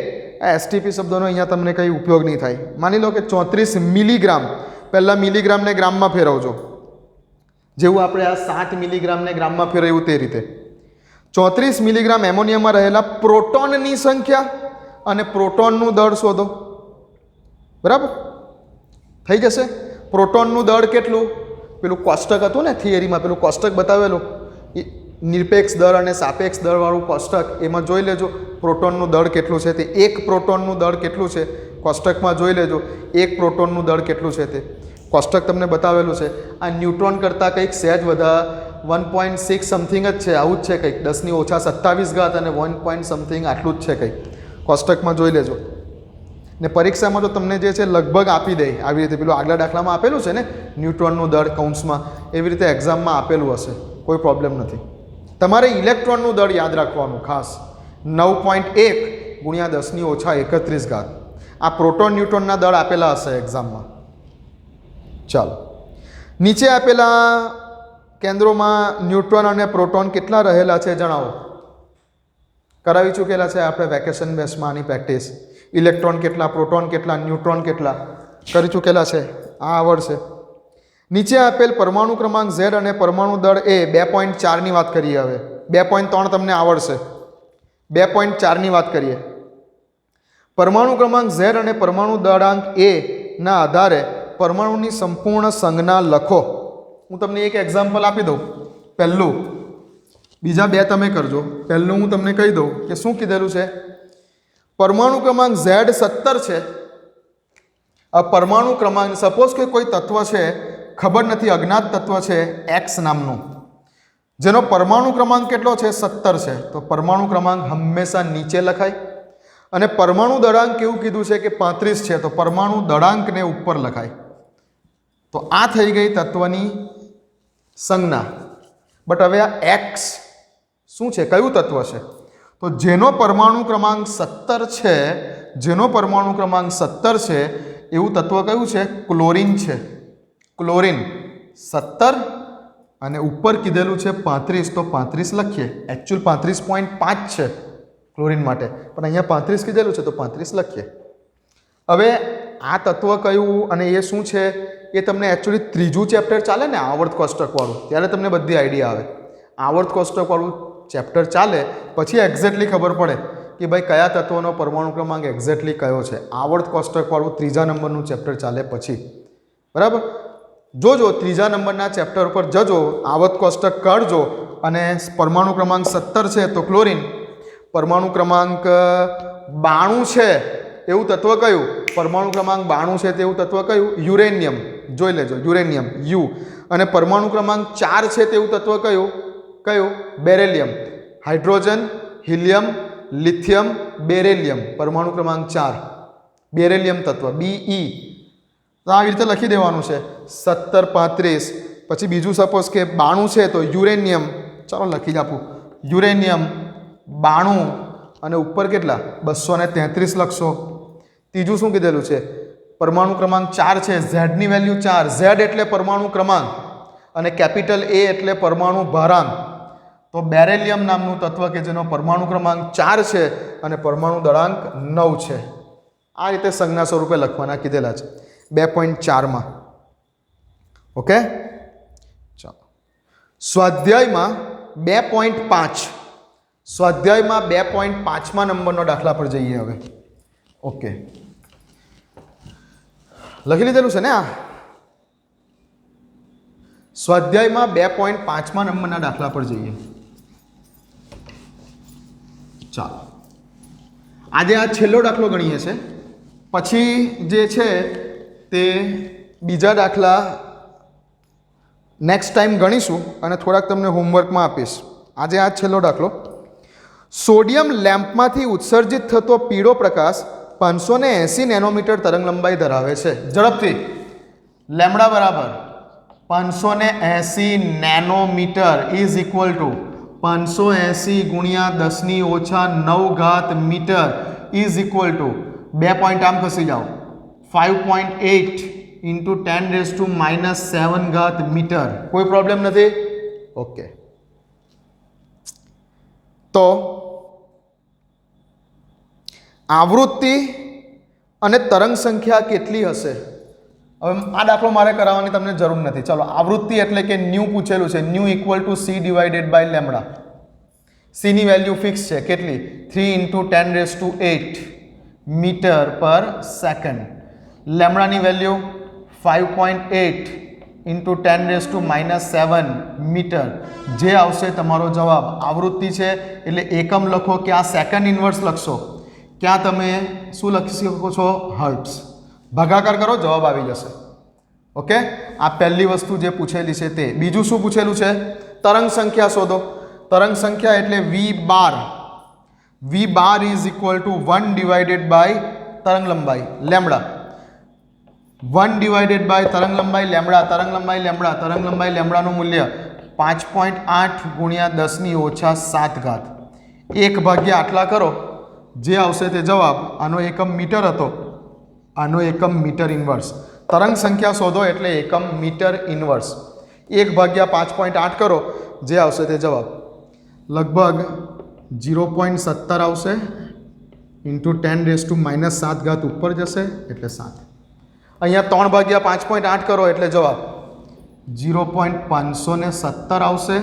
આ STP શબ્દનો અહીંયા તમને કંઈ ઉપયોગ નહીં થાય. માની લો કે 34 મિલીગ્રામ, પહેલાં મિલીગ્રામને ગ્રામમાં ફેરવજો, જેવું આપણે આ 7 મિલીગ્રામને ગ્રામમાં ફેરવ્યું તે રીતે. 34 મિલીગ્રામ એમોનિયામાં રહેલા પ્રોટોનની સંખ્યા અને પ્રોટોનનું દળ શોધો. બરાબર થઈ જશે. પ્રોટોનનું દળ કેટલું? પેલું કોષ્ટક હતું ને થિયરીમાં, પેલું કોષ્ટક બતાવેલું નિરપેક્ષ દળ અને સાપેક્ષ દળવાળું કોષ્ટક, એમાં જોઈ લેજો પ્રોટોનનું દળ કેટલું છે તે. 1 પ્રોટોનનું દળ કેટલું છે કોષ્ટકમાં જોઈ લેજો. 1 પ્રોટોનનું દળ કેટલું છે તે કોષ્ટક તમને બતાવેલું છે. આ ન્યુટ્રોન કરતાં કંઈક સહેજ વધારે 1.6 સમથિંગ જ છે, આવું જ છે કંઈક. 10⁻27 અને 1 પોઈન્ટ સમથિંગ આટલું જ છે કંઈક, કોષ્ટકમાં જોઈ લેજો. ને પરીક્ષામાં તો તમને જે છે લગભગ આપી દે આવી રીતે, પેલું આગલા દાખલામાં આપેલું છે ને ન્यूट्रॉनનું દળ કૌંસમાં, એવી રીતે એક્ઝામમાં આપેલું હશે, કોઈ પ્રોબ્લેમ નથી. તમારે ઇલેક્ટ્રોનનું દળ યાદ રાખવાનું ખાસ, 9.1 ગુણ્યા 10⁻31. આ પ્રોટોન ન્यूट्रॉनના દળ આપેલા હશે એક્ઝામમાં. ચાલો, નીચે આપેલા કેન્દ્રોમાં ન્यूट्रॉन અને પ્રોટોન કેટલા રહેલા છે જણાવો. કરાવી ચૂકેલા છે આપણે વેકેશન બેસમાં આની પ્રેક્ટિસ. ઇલેક્ટ્રોન કેટલા, પ્રોટોન કેટલા, ન્यूट्रॉन કેટલા કરી ચૂકેલા છે, આ આવડશે. નીચે આપેલ પરમાણુ ક્રમાંક Z અને પરમાણુ દળ એ 2.4ની વાત કરીએ. હવે 2.3 તમને આવડશે. 2.4ની વાત કરીએ. પરમાણુ ક્રમાંક Z અને પરમાણુ દળાંક A ના આધારે પરમાણુની સંપૂર્ણ સંજ્ઞા લખો. હું તમને એક એક્ઝામ્પલ આપી દઉં. પહેલું, બીજા બે તમે કરજો. પહેલું હું તમને કહી દઉં કે શું કીધેલું છે. પરમાણુ ક્રમાંક Z 17 છે. આ પરમાણુ ક્રમાંક, સપોઝ કે કોઈ તત્વ છે, ખબર નથી, અજ્ઞાત તત્વ છે X નામનું, જેનો પરમાણુ ક્રમાંક કેટલો છે 17 છે. તો પરમાણુ ક્રમાંક હંમેશા નીચે લખાય, અને પરમાણુ દળાંક કેવું કીધું છે કે 35 છે, તો પરમાણુ દળાંકને ઉપર લખાય. તો આ થઈ ગઈ તત્વની સંજ્ઞા. બટ હવે આ X શું છે, કયું તત્વ છે? તો જેનો પરમાણુ ક્રમાંક 17 છે, જેનો પરમાણુ ક્રમાંક 17 છે એવું તત્વ કયું છે? ક્લોરીન છે. ક્લોરીન 17 અને ઉપર કીધેલું છે 35, તો 35 લખીએ. એકચ્યુઅલ 35.5 છે ક્લોરીન માટે, પણ અહીંયા 35 કીધેલું છે તો 35 લખીએ. હવે આ તત્વ કયું અને એ શું છે એ તમને એકચ્યુઅલી ત્રીજું ચેપ્ટર ચાલે ને આવર્ત કોષ્ટકવાળું, ત્યારે તમને બધી આઈડિયા આવે. આવર્ત કોષ્ટકવાળું ચેપ્ટર ચાલે પછી એક્ઝેક્ટલી ખબર પડે કે ભાઈ કયા તત્વનો પરમાણુ ક્રમાંક એક્ઝેક્ટલી કયો છે. આવર્ત કોષ્ટકવાળું ત્રીજા નંબરનું ચેપ્ટર ચાલે પછી, બરાબર? જોજો ત્રીજા નંબરના ચેપ્ટર પર જજો, આવર્ત કોષ્ટક કાઢજો, અને પરમાણુ ક્રમાંક 17 છે તો ક્લોરીન, પરમાણુ ક્રમાંક 92 છે એવું તત્વ કયું? પરમાણુ ક્રમાંક 92 છે તેવું તત્વ કયું? યુરેનિયમ. જોઈ લેજો, યુરેનિયમ યુ. અને પરમાણુ ક્રમાંક 4 છે તેવું તત્વ કયું? કયું? Beryllium. Hydrogen, helium, lithium, beryllium. પરમાણુ ક્રમાંક 4 બેરેલિયમ તત્વ, BE. તો આવી રીતે લખી દેવાનું છે 17, 35. પછી બીજું સપોઝ કે 92 છે તો યુરેનિયમ, ચાલો લખી જ આપું, યુરેનિયમ 92 અને ઉપર કેટલા? 233 લખશો. ત્રીજું શું કીધેલું છે? પરમાણુ ક્રમાંક 4 છે, ઝેડની વેલ્યુ 4. ઝેડ એટલે પરમાણુ ક્રમાંક અને કેપિટલ A એટલે પરમાણુ ભારાંક. તો બેરેલિયમ નામનું તત્વ કે જેનો પરમાણુ ક્રમાંક 4 છે અને પરમાણુ દળાંક 9 છે. આ રીતે સંજ્ઞા સ્વરૂપે લખવાના કીધેલા છે 2.4માં. ઓકે, ચાલો સ્વાધ્યાયમાં 2.5, સ્વાધ્યાયમાં 2.5મા નંબરનો દાખલા પર જઈએ હવે. ઓકે, લખી લીધેલું છે ને આ? સ્વાધ્યાયમાં 2.5મા નંબરના દાખલા પર જઈએ. ચાલો, આજે આ છેલ્લો દાખલો ગણીએ છે, પછી જે છે તે બીજા દાખલા નેક્સ્ટ ટાઈમ ગણીશું અને થોડાક તમને હોમવર્કમાં આપીશ. આજે આ છેલ્લો દાખલો. સોડિયમ લેમ્પમાંથી ઉત્સર્જિત થતો પીળો પ્રકાશ 580 નેનોમીટર તરંગ લંબાઈ ધરાવે છે. ઝડપથી, લેમડા બરાબર 580 નેનોમીટર ઇઝ ઇક્વલ ટુ 580 ગુણ્યા 10⁻9 metre is equal to 2 point આમ ખસી જાઓ, 5.8 ઇન્ટુ 10⁻7 મીટર. કોઈ પ્રોબ્લેમ નથી? ઓકે, તો આવૃત્તિ અને તરંગ સંખ્યા કેટલી હશે? હવે આ દાખલો મારે કરાવવાની તમને જરૂર નથી. ચાલો, આવૃત્તિ એટલે કે ન્યૂ પૂછેલું છે, nu equal to C divided by lambda. C ની વેલ્યુ ફિક્સ છે, કેટલી? 3 ઇન્ટુ 10⁸ મીટર પર સેકન્ડ. લેમડાની વેલ્યુ 5.8 ઇન્ટુ 10⁻7 મીટર. જે આવશે તમારો જવાબ. આવૃત્તિ છે એટલે એકમ લખો, ક્યાં સેકન્ડ ઇન્વર્સ લખશો, ક્યાં તમે શું લખી શકો છો? હર્ટ્ઝ. ભાગાકાર કરો, જવાબ આવી જશે. ઓકે, આ પહેલી વસ્તુ જે પૂછેલી છે તે. બીજું શું પૂછેલું છે? તરંગ સંખ્યા શોધો. તરંગ સંખ્યા એટલે V bar. V bar is equal to 1 divided by तरंग लंबाई लेमड़ा 1 डिवाइडेड बाय तरंग लंबाई लेमड़ा तरंग लंबाई लेमड़ा तरंग लंबाई लेमड़ाનું મૂલ્ય 5.8 ગુણ્યા 10⁻7 ઘાત 1 ભાગ્યા આટલા કરો જે આવશે તે જવાબ આનો એકમ મીટર હતો આનો એકમ મીટર ઇન્વર્સ તરંગ સંખ્યા શોધો એટલે એકમ મીટર ઇન્વર્સ 1 ભાગ્યા 5.8 કરો જે આવશે તે જવાબ લગભગ 0.17 આવશે ઇન્ટુ 10⁻⁻7 ઘાત ઉપર જશે એટલે 7 અહીંયા 3 ભાગ્યા 5.8 કરો એટલે જવાબ 0.517 આવશે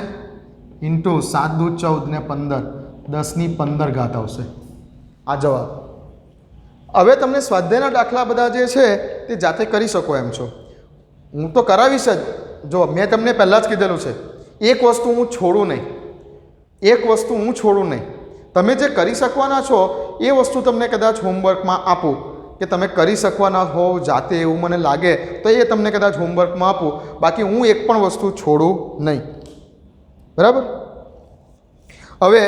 ઇન્ટુ 7 દૂ 14 ને 15 10⁻15 ઘાત આવશે આ જવાબ હવે તમને સ્વાધ્યાયના દાખલા બધા જે છે તે જાતે કરી શકો એમ છો હું તો કરાવીશ જ જો મેં તમને પહેલાં જ કીધેલું છે એક વસ્તુ હું છોડું નહીં તમે જે કરી શકવાના છો એ વસ્તુ તમને કદાચ હોમવર્કમાં આપું કે તમે કરી શકવાના હોવ જાતે એવું મને લાગે તો એ તમને કદાચ હોમવર્કમાં આપું બાકી હું એક પણ વસ્તુ છોડું નહીં બરાબર હવે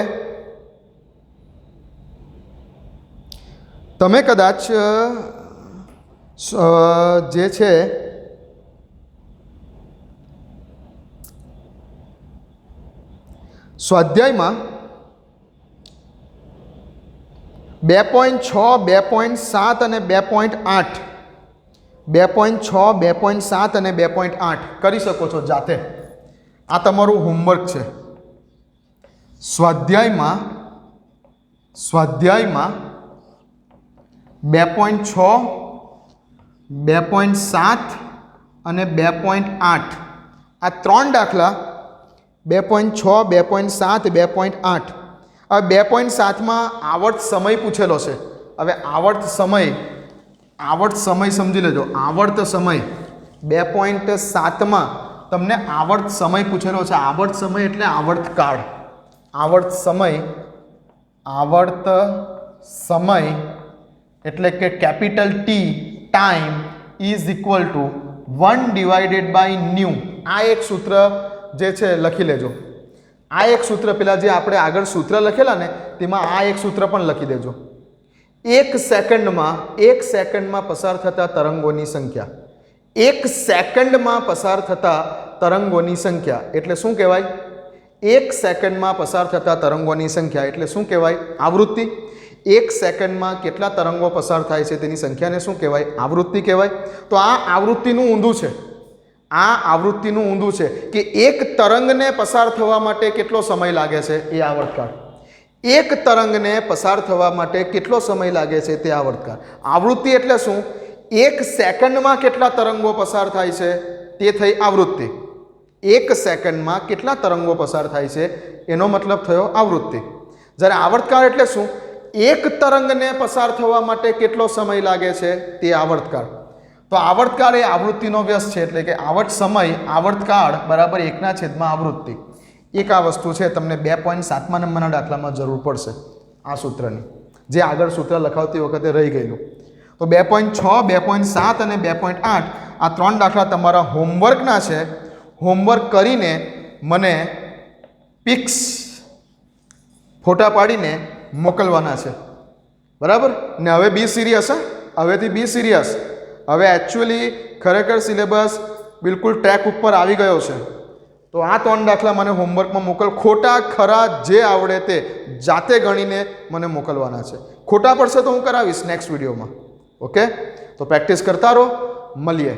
તમે કદાચ જે છે સ્વાધ્યાયમાં 2.6 2.7 અને 2.8 2.6 2.7 અને 2.8 કરી શકો છો જાતે આ તમારું હોમવર્ક છે સ્વાધ્યાયમાં 2.6 2.7 અને 2.8 આ ત્રણ દાખલા 2.6 2.7 2.8 હવે 2.7માં આવર્ત સમય પૂછેલો છે હવે આવર્ત સમય સમજી લેજો આવર્ત સમય 2.7માં તમને આવર્ત સમય પૂછેલો છે આવર્ત સમય એટલે આવર્તકાળ આવર્ત સમય એટલે કે capital T time is equal to 1 divided by nu આ એક સૂત્ર જે છે લખી લેજો આ એક સૂત્ર પેલા જે આપણે આગળ સૂત્ર લખેલા ને તેમાં આ એક સૂત્ર પણ લખી દેજો 1 સેકન્ડમાં પસાર થતા તરંગોની સંખ્યા 1 સેકન્ડમાં પસાર થતા તરંગોની સંખ્યા એટલે શું કહેવાય 1 સેકન્ડમાં પસાર થતા તરંગોની સંખ્યા એટલે શું કહેવાય આવૃત્તિ 1 સેકન્ડમાં કેટલા તરંગો પસાર થાય છે તેની સંખ્યાને શું કહેવાય આવૃત્તિ કહેવાય તો આ આવૃત્તિનું ઊંધું છે કે એક તરંગને પસાર થવા માટે કેટલો સમય લાગે છે એ આવર્તકાળ એક તરંગને પસાર થવા માટે કેટલો સમય લાગે છે તે આવર્તકાળ આવૃત્તિ એટલે શું 1 સેકન્ડમાં કેટલા તરંગો પસાર થાય છે તે થઈ આવૃત્તિ 1 સેકન્ડમાં કેટલા તરંગો પસાર થાય છે એનો મતલબ થયો આવૃત્તિ જ્યારે આવર્તકાળ એટલે શું એક તરંગને પસાર થવા માટે કેટલો સમય લાગે છે તે આવર્તકાળ તો આવર્તકાળ એ આવૃત્તિનો વ્યસ્ત છે એટલે કે આવર્તકાળ બરાબર 1/, આવૃત્તિ એક આ વસ્તુ છે તમને 2.7મા નંબરના દાખલામાં જરૂર પડશે આ સૂત્રની જે આગળ સૂત્ર લખાવતી વખતે રહી ગયેલું તો 2.6 2.7 અને 2.8 આ ત્રણ દાખલા તમારા હોમવર્કના છે હોમવર્ક કરીને મને પિક્સ ફોટા પાડીને મોકલવાના છે બરાબર ને હવે બી સિરિયસ હવેથી બી સિરિયસ હવે એકચ્યુઅલી ખરેખર સિલેબસ બિલકુલ ટ્રેક ઉપર આવી ગયો છે તો આ ત્રણ દાખલા મને હોમવર્કમાં મોકલ ખોટા ખરા જે આવડે તે જાતે ગણીને મને મોકલવાના છે ખોટા પડશે તો હું કરાવીશ નેક્સ્ટ વિડીયોમાં ઓકે તો પ્રેક્ટિસ કરતા રહો મળીએ